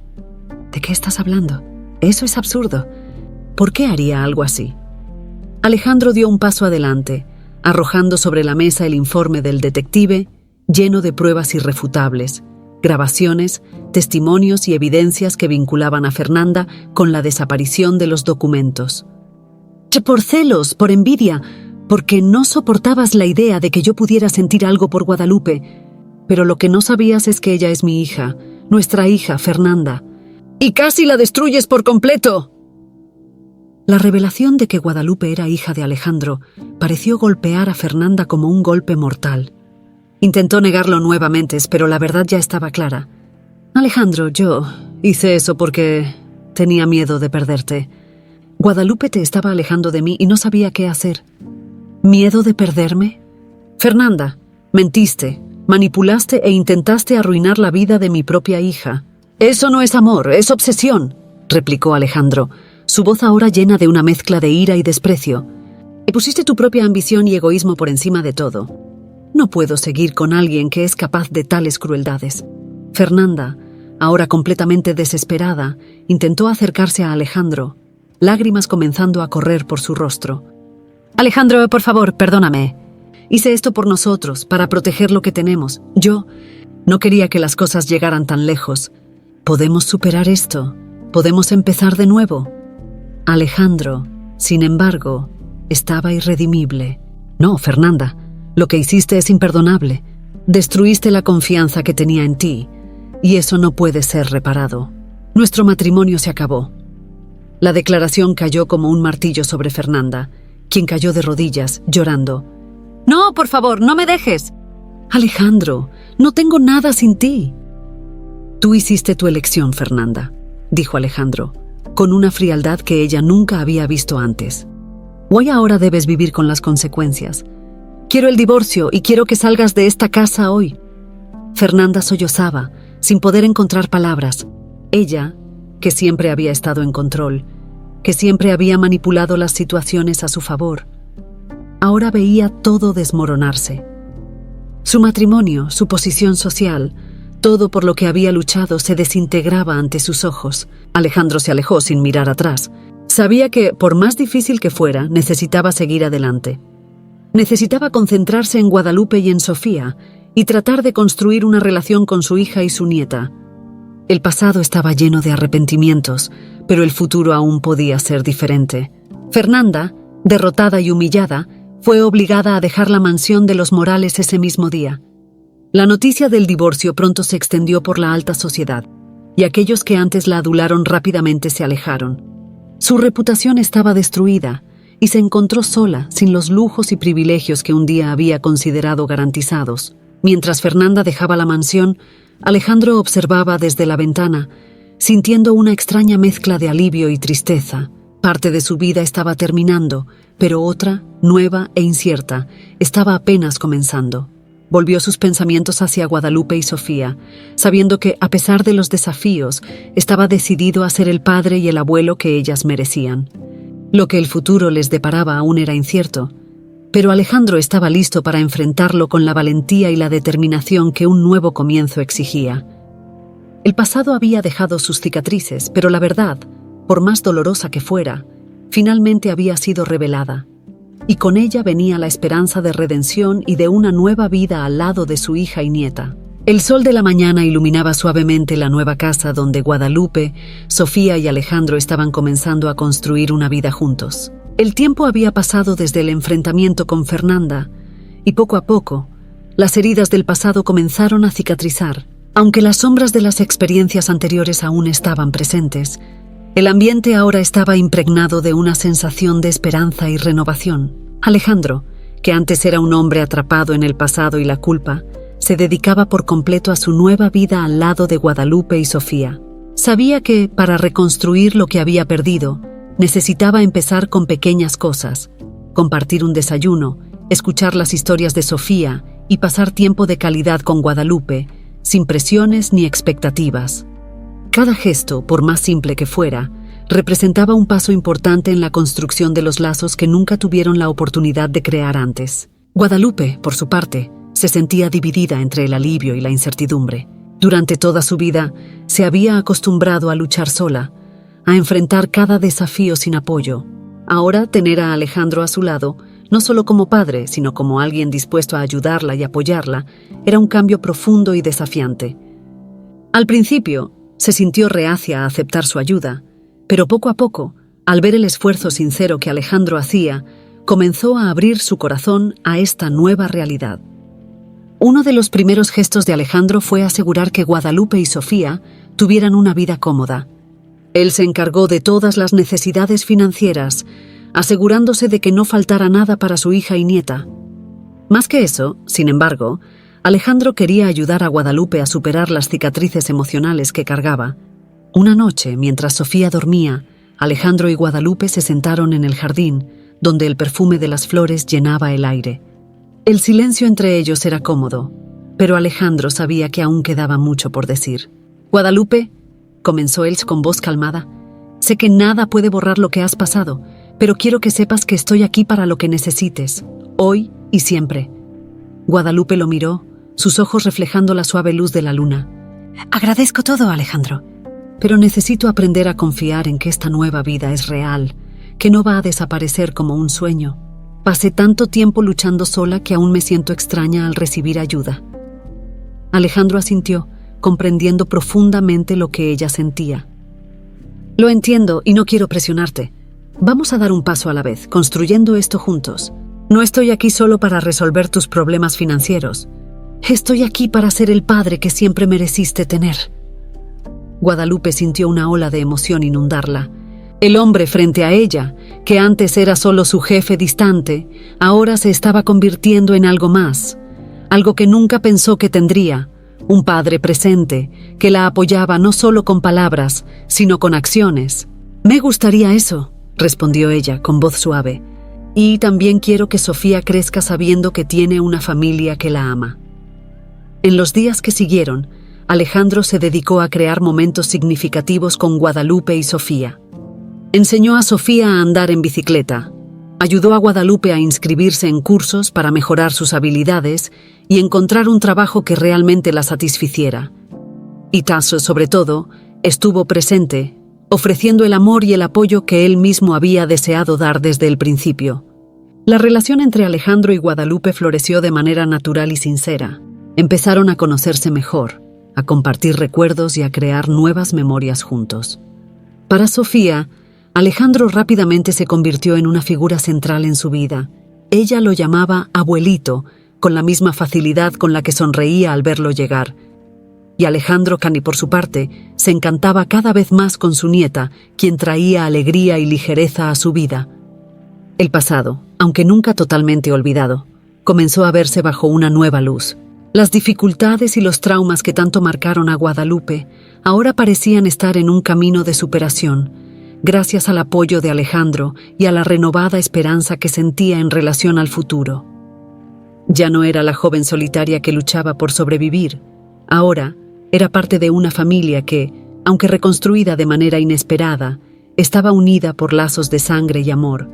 «¿De qué estás hablando? Eso es absurdo. ¿Por qué haría algo así?». Alejandro dio un paso adelante, arrojando sobre la mesa el informe del detective, lleno de pruebas irrefutables, grabaciones, testimonios y evidencias que vinculaban a Fernanda con la desaparición de los documentos. «Por celos, por envidia, porque no soportabas la idea de que yo pudiera sentir algo por Guadalupe. Pero lo que no sabías es que ella es mi hija, nuestra hija, Fernanda. ¡Y casi la destruyes por completo!». La revelación de que Guadalupe era hija de Alejandro pareció golpear a Fernanda como un golpe mortal. Intentó negarlo nuevamente, pero la verdad ya estaba clara. «Alejandro, yo hice eso porque tenía miedo de perderte. Guadalupe te estaba alejando de mí y no sabía qué hacer». «¿Miedo de perderme?». «Fernanda, mentiste, manipulaste e intentaste arruinar la vida de mi propia hija». «Eso no es amor, es obsesión», replicó Alejandro, su voz ahora llena de una mezcla de ira y desprecio. Y pusiste tu propia ambición y egoísmo por encima de todo. No puedo seguir con alguien que es capaz de tales crueldades. Fernanda, ahora completamente desesperada, intentó acercarse a Alejandro, lágrimas comenzando a correr por su rostro. Alejandro, por favor, perdóname. Hice esto por nosotros, para proteger lo que tenemos. Yo no quería que las cosas llegaran tan lejos. ¿Podemos superar esto? ¿Podemos empezar de nuevo? Alejandro, sin embargo, estaba irredimible. No, Fernanda, lo que hiciste es imperdonable. Destruiste la confianza que tenía en ti, y eso no puede ser reparado. Nuestro matrimonio se acabó. La declaración cayó como un martillo sobre Fernanda, quien cayó de rodillas, llorando. ¡No, por favor, no me dejes! Alejandro, no tengo nada sin ti. Tú hiciste tu elección, Fernanda, dijo Alejandro, con una frialdad que ella nunca había visto antes. Hoy ahora debes vivir con las consecuencias. Quiero el divorcio y quiero que salgas de esta casa hoy. Fernanda sollozaba, sin poder encontrar palabras. Ella, que siempre había estado en control, que siempre había manipulado las situaciones a su favor, ahora veía todo desmoronarse. Su matrimonio, su posición social, todo por lo que había luchado se desintegraba ante sus ojos. Alejandro se alejó sin mirar atrás. Sabía que, por más difícil que fuera, necesitaba seguir adelante. Necesitaba concentrarse en Guadalupe y en Sofía y tratar de construir una relación con su hija y su nieta. El pasado estaba lleno de arrepentimientos, pero el futuro aún podía ser diferente. Fernanda, derrotada y humillada, fue obligada a dejar la mansión de los Morales ese mismo día. La noticia del divorcio pronto se extendió por la alta sociedad, y aquellos que antes la adularon rápidamente se alejaron. Su reputación estaba destruida, y se encontró sola, sin los lujos y privilegios que un día había considerado garantizados. Mientras Fernanda dejaba la mansión, Alejandro observaba desde la ventana, sintiendo una extraña mezcla de alivio y tristeza. Parte de su vida estaba terminando, pero otra, nueva e incierta, estaba apenas comenzando. Volvió sus pensamientos hacia Guadalupe y Sofía, sabiendo que, a pesar de los desafíos, estaba decidido a ser el padre y el abuelo que ellas merecían. Lo que el futuro les deparaba aún era incierto, pero Alejandro estaba listo para enfrentarlo con la valentía y la determinación que un nuevo comienzo exigía. El pasado había dejado sus cicatrices, pero la verdad, por más dolorosa que fuera, finalmente había sido revelada, y con ella venía la esperanza de redención y de una nueva vida al lado de su hija y nieta. El sol de la mañana iluminaba suavemente la nueva casa donde Guadalupe, Sofía y Alejandro estaban comenzando a construir una vida juntos. El tiempo había pasado desde el enfrentamiento con Fernanda, y poco a poco, las heridas del pasado comenzaron a cicatrizar. Aunque las sombras de las experiencias anteriores aún estaban presentes, el ambiente ahora estaba impregnado de una sensación de esperanza y renovación. Alejandro, que antes era un hombre atrapado en el pasado y la culpa, se dedicaba por completo a su nueva vida al lado de Guadalupe y Sofía. Sabía que, para reconstruir lo que había perdido, necesitaba empezar con pequeñas cosas: compartir un desayuno, escuchar las historias de Sofía y pasar tiempo de calidad con Guadalupe, sin presiones ni expectativas. Cada gesto, por más simple que fuera, representaba un paso importante en la construcción de los lazos que nunca tuvieron la oportunidad de crear antes. Guadalupe, por su parte, se sentía dividida entre el alivio y la incertidumbre. Durante toda su vida, se había acostumbrado a luchar sola, a enfrentar cada desafío sin apoyo. Ahora, tener a Alejandro a su lado, no solo como padre, sino como alguien dispuesto a ayudarla y apoyarla, era un cambio profundo y desafiante. Al principio, se sintió reacia a aceptar su ayuda, pero poco a poco, al ver el esfuerzo sincero que Alejandro hacía, comenzó a abrir su corazón a esta nueva realidad. Uno de los primeros gestos de Alejandro fue asegurar que Guadalupe y Sofía tuvieran una vida cómoda. Él se encargó de todas las necesidades financieras, asegurándose de que no faltara nada para su hija y nieta. Más que eso, sin embargo, Alejandro quería ayudar a Guadalupe a superar las cicatrices emocionales que cargaba. Una noche, mientras Sofía dormía, Alejandro y Guadalupe se sentaron en el jardín, donde el perfume de las flores llenaba el aire. El silencio entre ellos era cómodo, pero Alejandro sabía que aún quedaba mucho por decir. «Guadalupe», comenzó él con voz calmada, Sé que nada puede borrar lo que has pasado, pero quiero que sepas que estoy aquí para lo que necesites, hoy y siempre. Guadalupe lo miró, sus ojos reflejando la suave luz de la luna. Agradezco todo, Alejandro, pero necesito aprender a confiar en que esta nueva vida es real, que no va a desaparecer como un sueño. Pasé tanto tiempo luchando sola que aún me siento extraña al recibir ayuda. Alejandro asintió, comprendiendo profundamente lo que ella sentía. Lo entiendo y no quiero presionarte. Vamos a dar un paso a la vez, construyendo esto juntos. No estoy aquí solo para resolver tus problemas financieros. Estoy aquí para ser el padre que siempre mereciste tener. Guadalupe sintió una ola de emoción inundarla. El hombre frente a ella, que antes era solo su jefe distante, ahora se estaba convirtiendo en algo más, algo que nunca pensó que tendría, un padre presente, que la apoyaba no solo con palabras, sino con acciones. Me gustaría eso, respondió ella con voz suave, y también quiero que Sofía crezca sabiendo que tiene una familia que la ama. En los días que siguieron, Alejandro se dedicó a crear momentos significativos con Guadalupe y Sofía. Enseñó a Sofía a andar en bicicleta, ayudó a Guadalupe a inscribirse en cursos para mejorar sus habilidades y encontrar un trabajo que realmente la satisficiera. Y Tasso, sobre todo, estuvo presente, ofreciendo el amor y el apoyo que él mismo había deseado dar desde el principio. La relación entre Alejandro y Guadalupe floreció de manera natural y sincera. Empezaron a conocerse mejor, a compartir recuerdos y a crear nuevas memorias juntos. Para Sofía, Alejandro rápidamente se convirtió en una figura central en su vida. Ella lo llamaba abuelito, con la misma facilidad con la que sonreía al verlo llegar. Y Alejandro, Cani por su parte, se encantaba cada vez más con su nieta, quien traía alegría y ligereza a su vida. El pasado, aunque nunca totalmente olvidado, comenzó a verse bajo una nueva luz. Las dificultades y los traumas que tanto marcaron a Guadalupe ahora parecían estar en un camino de superación, gracias al apoyo de Alejandro y a la renovada esperanza que sentía en relación al futuro. Ya no era la joven solitaria que luchaba por sobrevivir. Ahora era parte de una familia que, aunque reconstruida de manera inesperada, estaba unida por lazos de sangre y amor.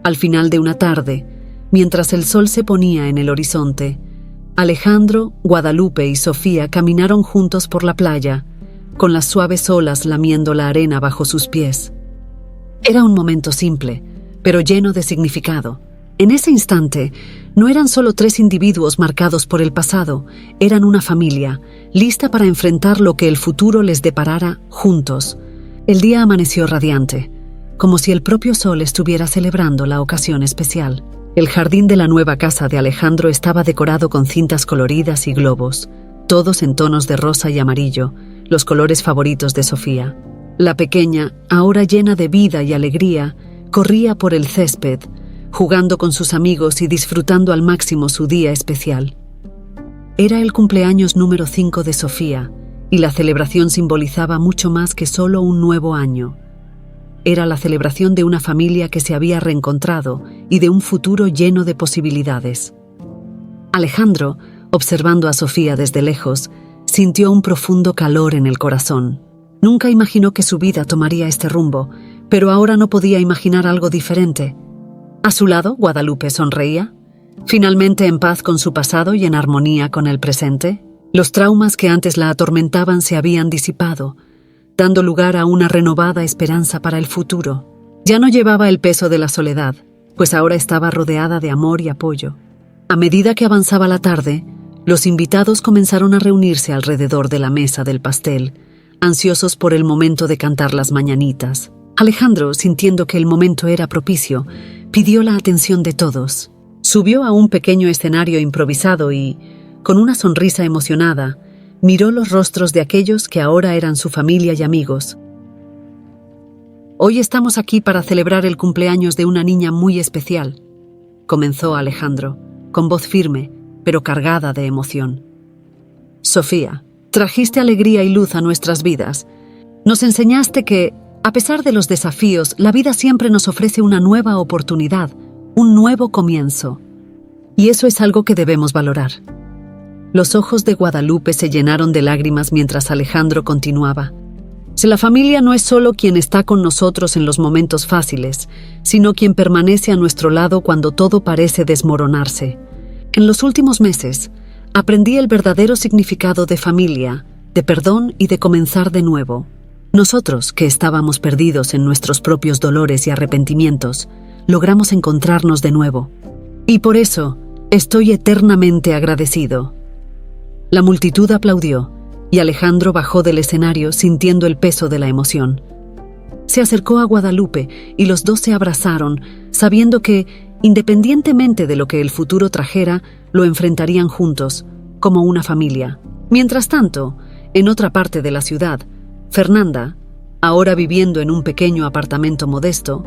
Al final de una tarde, mientras el sol se ponía en el horizonte, Alejandro, Guadalupe y Sofía caminaron juntos por la playa, con las suaves olas lamiendo la arena bajo sus pies. Era un momento simple, pero lleno de significado. En ese instante, no eran solo tres individuos marcados por el pasado, eran una familia, lista para enfrentar lo que el futuro les deparara juntos. El día amaneció radiante, como si el propio sol estuviera celebrando la ocasión especial. El jardín de la nueva casa de Alejandro estaba decorado con cintas coloridas y globos, todos en tonos de rosa y amarillo, los colores favoritos de Sofía. La pequeña, ahora llena de vida y alegría, corría por el césped, jugando con sus amigos y disfrutando al máximo su día especial. Era el cumpleaños número 5 de Sofía, y la celebración simbolizaba mucho más que solo un nuevo año. Era la celebración de una familia que se había reencontrado y de un futuro lleno de posibilidades. Alejandro, observando a Sofía desde lejos, sintió un profundo calor en el corazón. Nunca imaginó que su vida tomaría este rumbo, pero ahora no podía imaginar algo diferente. A su lado, Guadalupe sonreía, finalmente en paz con su pasado y en armonía con el presente. Los traumas que antes la atormentaban se habían disipado, dando lugar a una renovada esperanza para el futuro. Ya no llevaba el peso de la soledad, pues ahora estaba rodeada de amor y apoyo. A medida que avanzaba la tarde, los invitados comenzaron a reunirse alrededor de la mesa del pastel, ansiosos por el momento de cantar las mañanitas. Alejandro, sintiendo que el momento era propicio, pidió la atención de todos. Subió a un pequeño escenario improvisado y, con una sonrisa emocionada, miró los rostros de aquellos que ahora eran su familia y amigos. Hoy estamos aquí para celebrar el cumpleaños de una niña muy especial, comenzó Alejandro, con voz firme, pero cargada de emoción. Sofía, trajiste alegría y luz a nuestras vidas. Nos enseñaste que, a pesar de los desafíos, la vida siempre nos ofrece una nueva oportunidad, un nuevo comienzo. Y eso es algo que debemos valorar. Los ojos de Guadalupe se llenaron de lágrimas mientras Alejandro continuaba. Si la familia no es solo quien está con nosotros en los momentos fáciles, sino quien permanece a nuestro lado cuando todo parece desmoronarse. En los últimos meses, aprendí el verdadero significado de familia, de perdón y de comenzar de nuevo. Nosotros, que estábamos perdidos en nuestros propios dolores y arrepentimientos, logramos encontrarnos de nuevo. Y por eso, estoy eternamente agradecido. La multitud aplaudió, y Alejandro bajó del escenario sintiendo el peso de la emoción. Se acercó a Guadalupe y los dos se abrazaron, sabiendo que, independientemente de lo que el futuro trajera, lo enfrentarían juntos, como una familia. Mientras tanto, en otra parte de la ciudad, Fernanda, ahora viviendo en un pequeño apartamento modesto,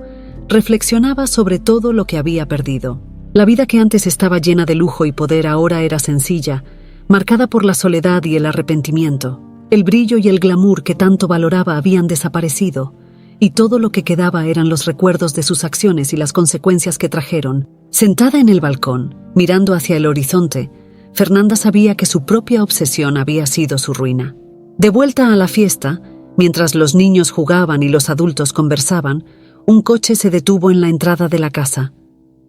reflexionaba sobre todo lo que había perdido. La vida que antes estaba llena de lujo y poder ahora era sencilla, marcada por la soledad y el arrepentimiento. El brillo y el glamour que tanto valoraba habían desaparecido, y todo lo que quedaba eran los recuerdos de sus acciones y las consecuencias que trajeron. Sentada en el balcón, mirando hacia el horizonte, Fernanda sabía que su propia obsesión había sido su ruina. De vuelta a la fiesta, mientras los niños jugaban y los adultos conversaban, un coche se detuvo en la entrada de la casa.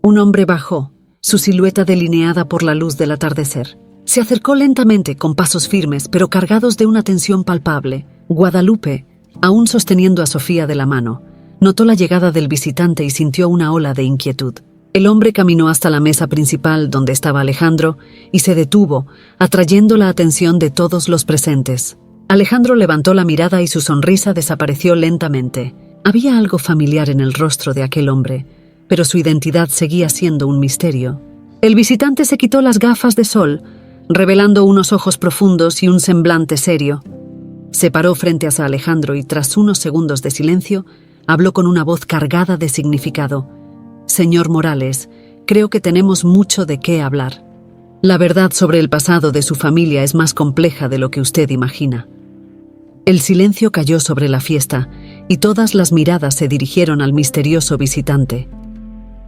Un hombre bajó, su silueta delineada por la luz del atardecer. Se acercó lentamente, con pasos firmes, pero cargados de una tensión palpable. Guadalupe, aún sosteniendo a Sofía de la mano, notó la llegada del visitante y sintió una ola de inquietud. El hombre caminó hasta la mesa principal donde estaba Alejandro y se detuvo, atrayendo la atención de todos los presentes. Alejandro levantó la mirada y su sonrisa desapareció lentamente. Había algo familiar en el rostro de aquel hombre, pero su identidad seguía siendo un misterio. El visitante se quitó las gafas de sol, revelando unos ojos profundos y un semblante serio. Se paró frente a Alejandro y, tras unos segundos de silencio, habló con una voz cargada de significado. «Señor Morales, creo que tenemos mucho de qué hablar. La verdad sobre el pasado de su familia es más compleja de lo que usted imagina». El silencio cayó sobre la fiesta y todas las miradas se dirigieron al misterioso visitante.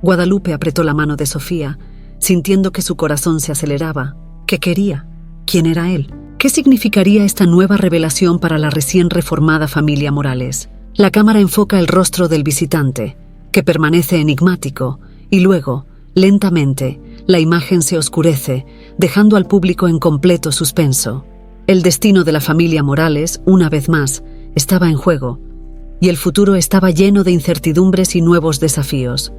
Guadalupe apretó la mano de Sofía, sintiendo que su corazón se aceleraba. ¿Qué quería? ¿Quién era él? ¿Qué significaría esta nueva revelación para la recién reformada familia Morales? La cámara enfoca el rostro del visitante, que permanece enigmático, y luego, lentamente, la imagen se oscurece, dejando al público en completo suspenso. El destino de la familia Morales, una vez más, estaba en juego, y el futuro estaba lleno de incertidumbres y nuevos desafíos.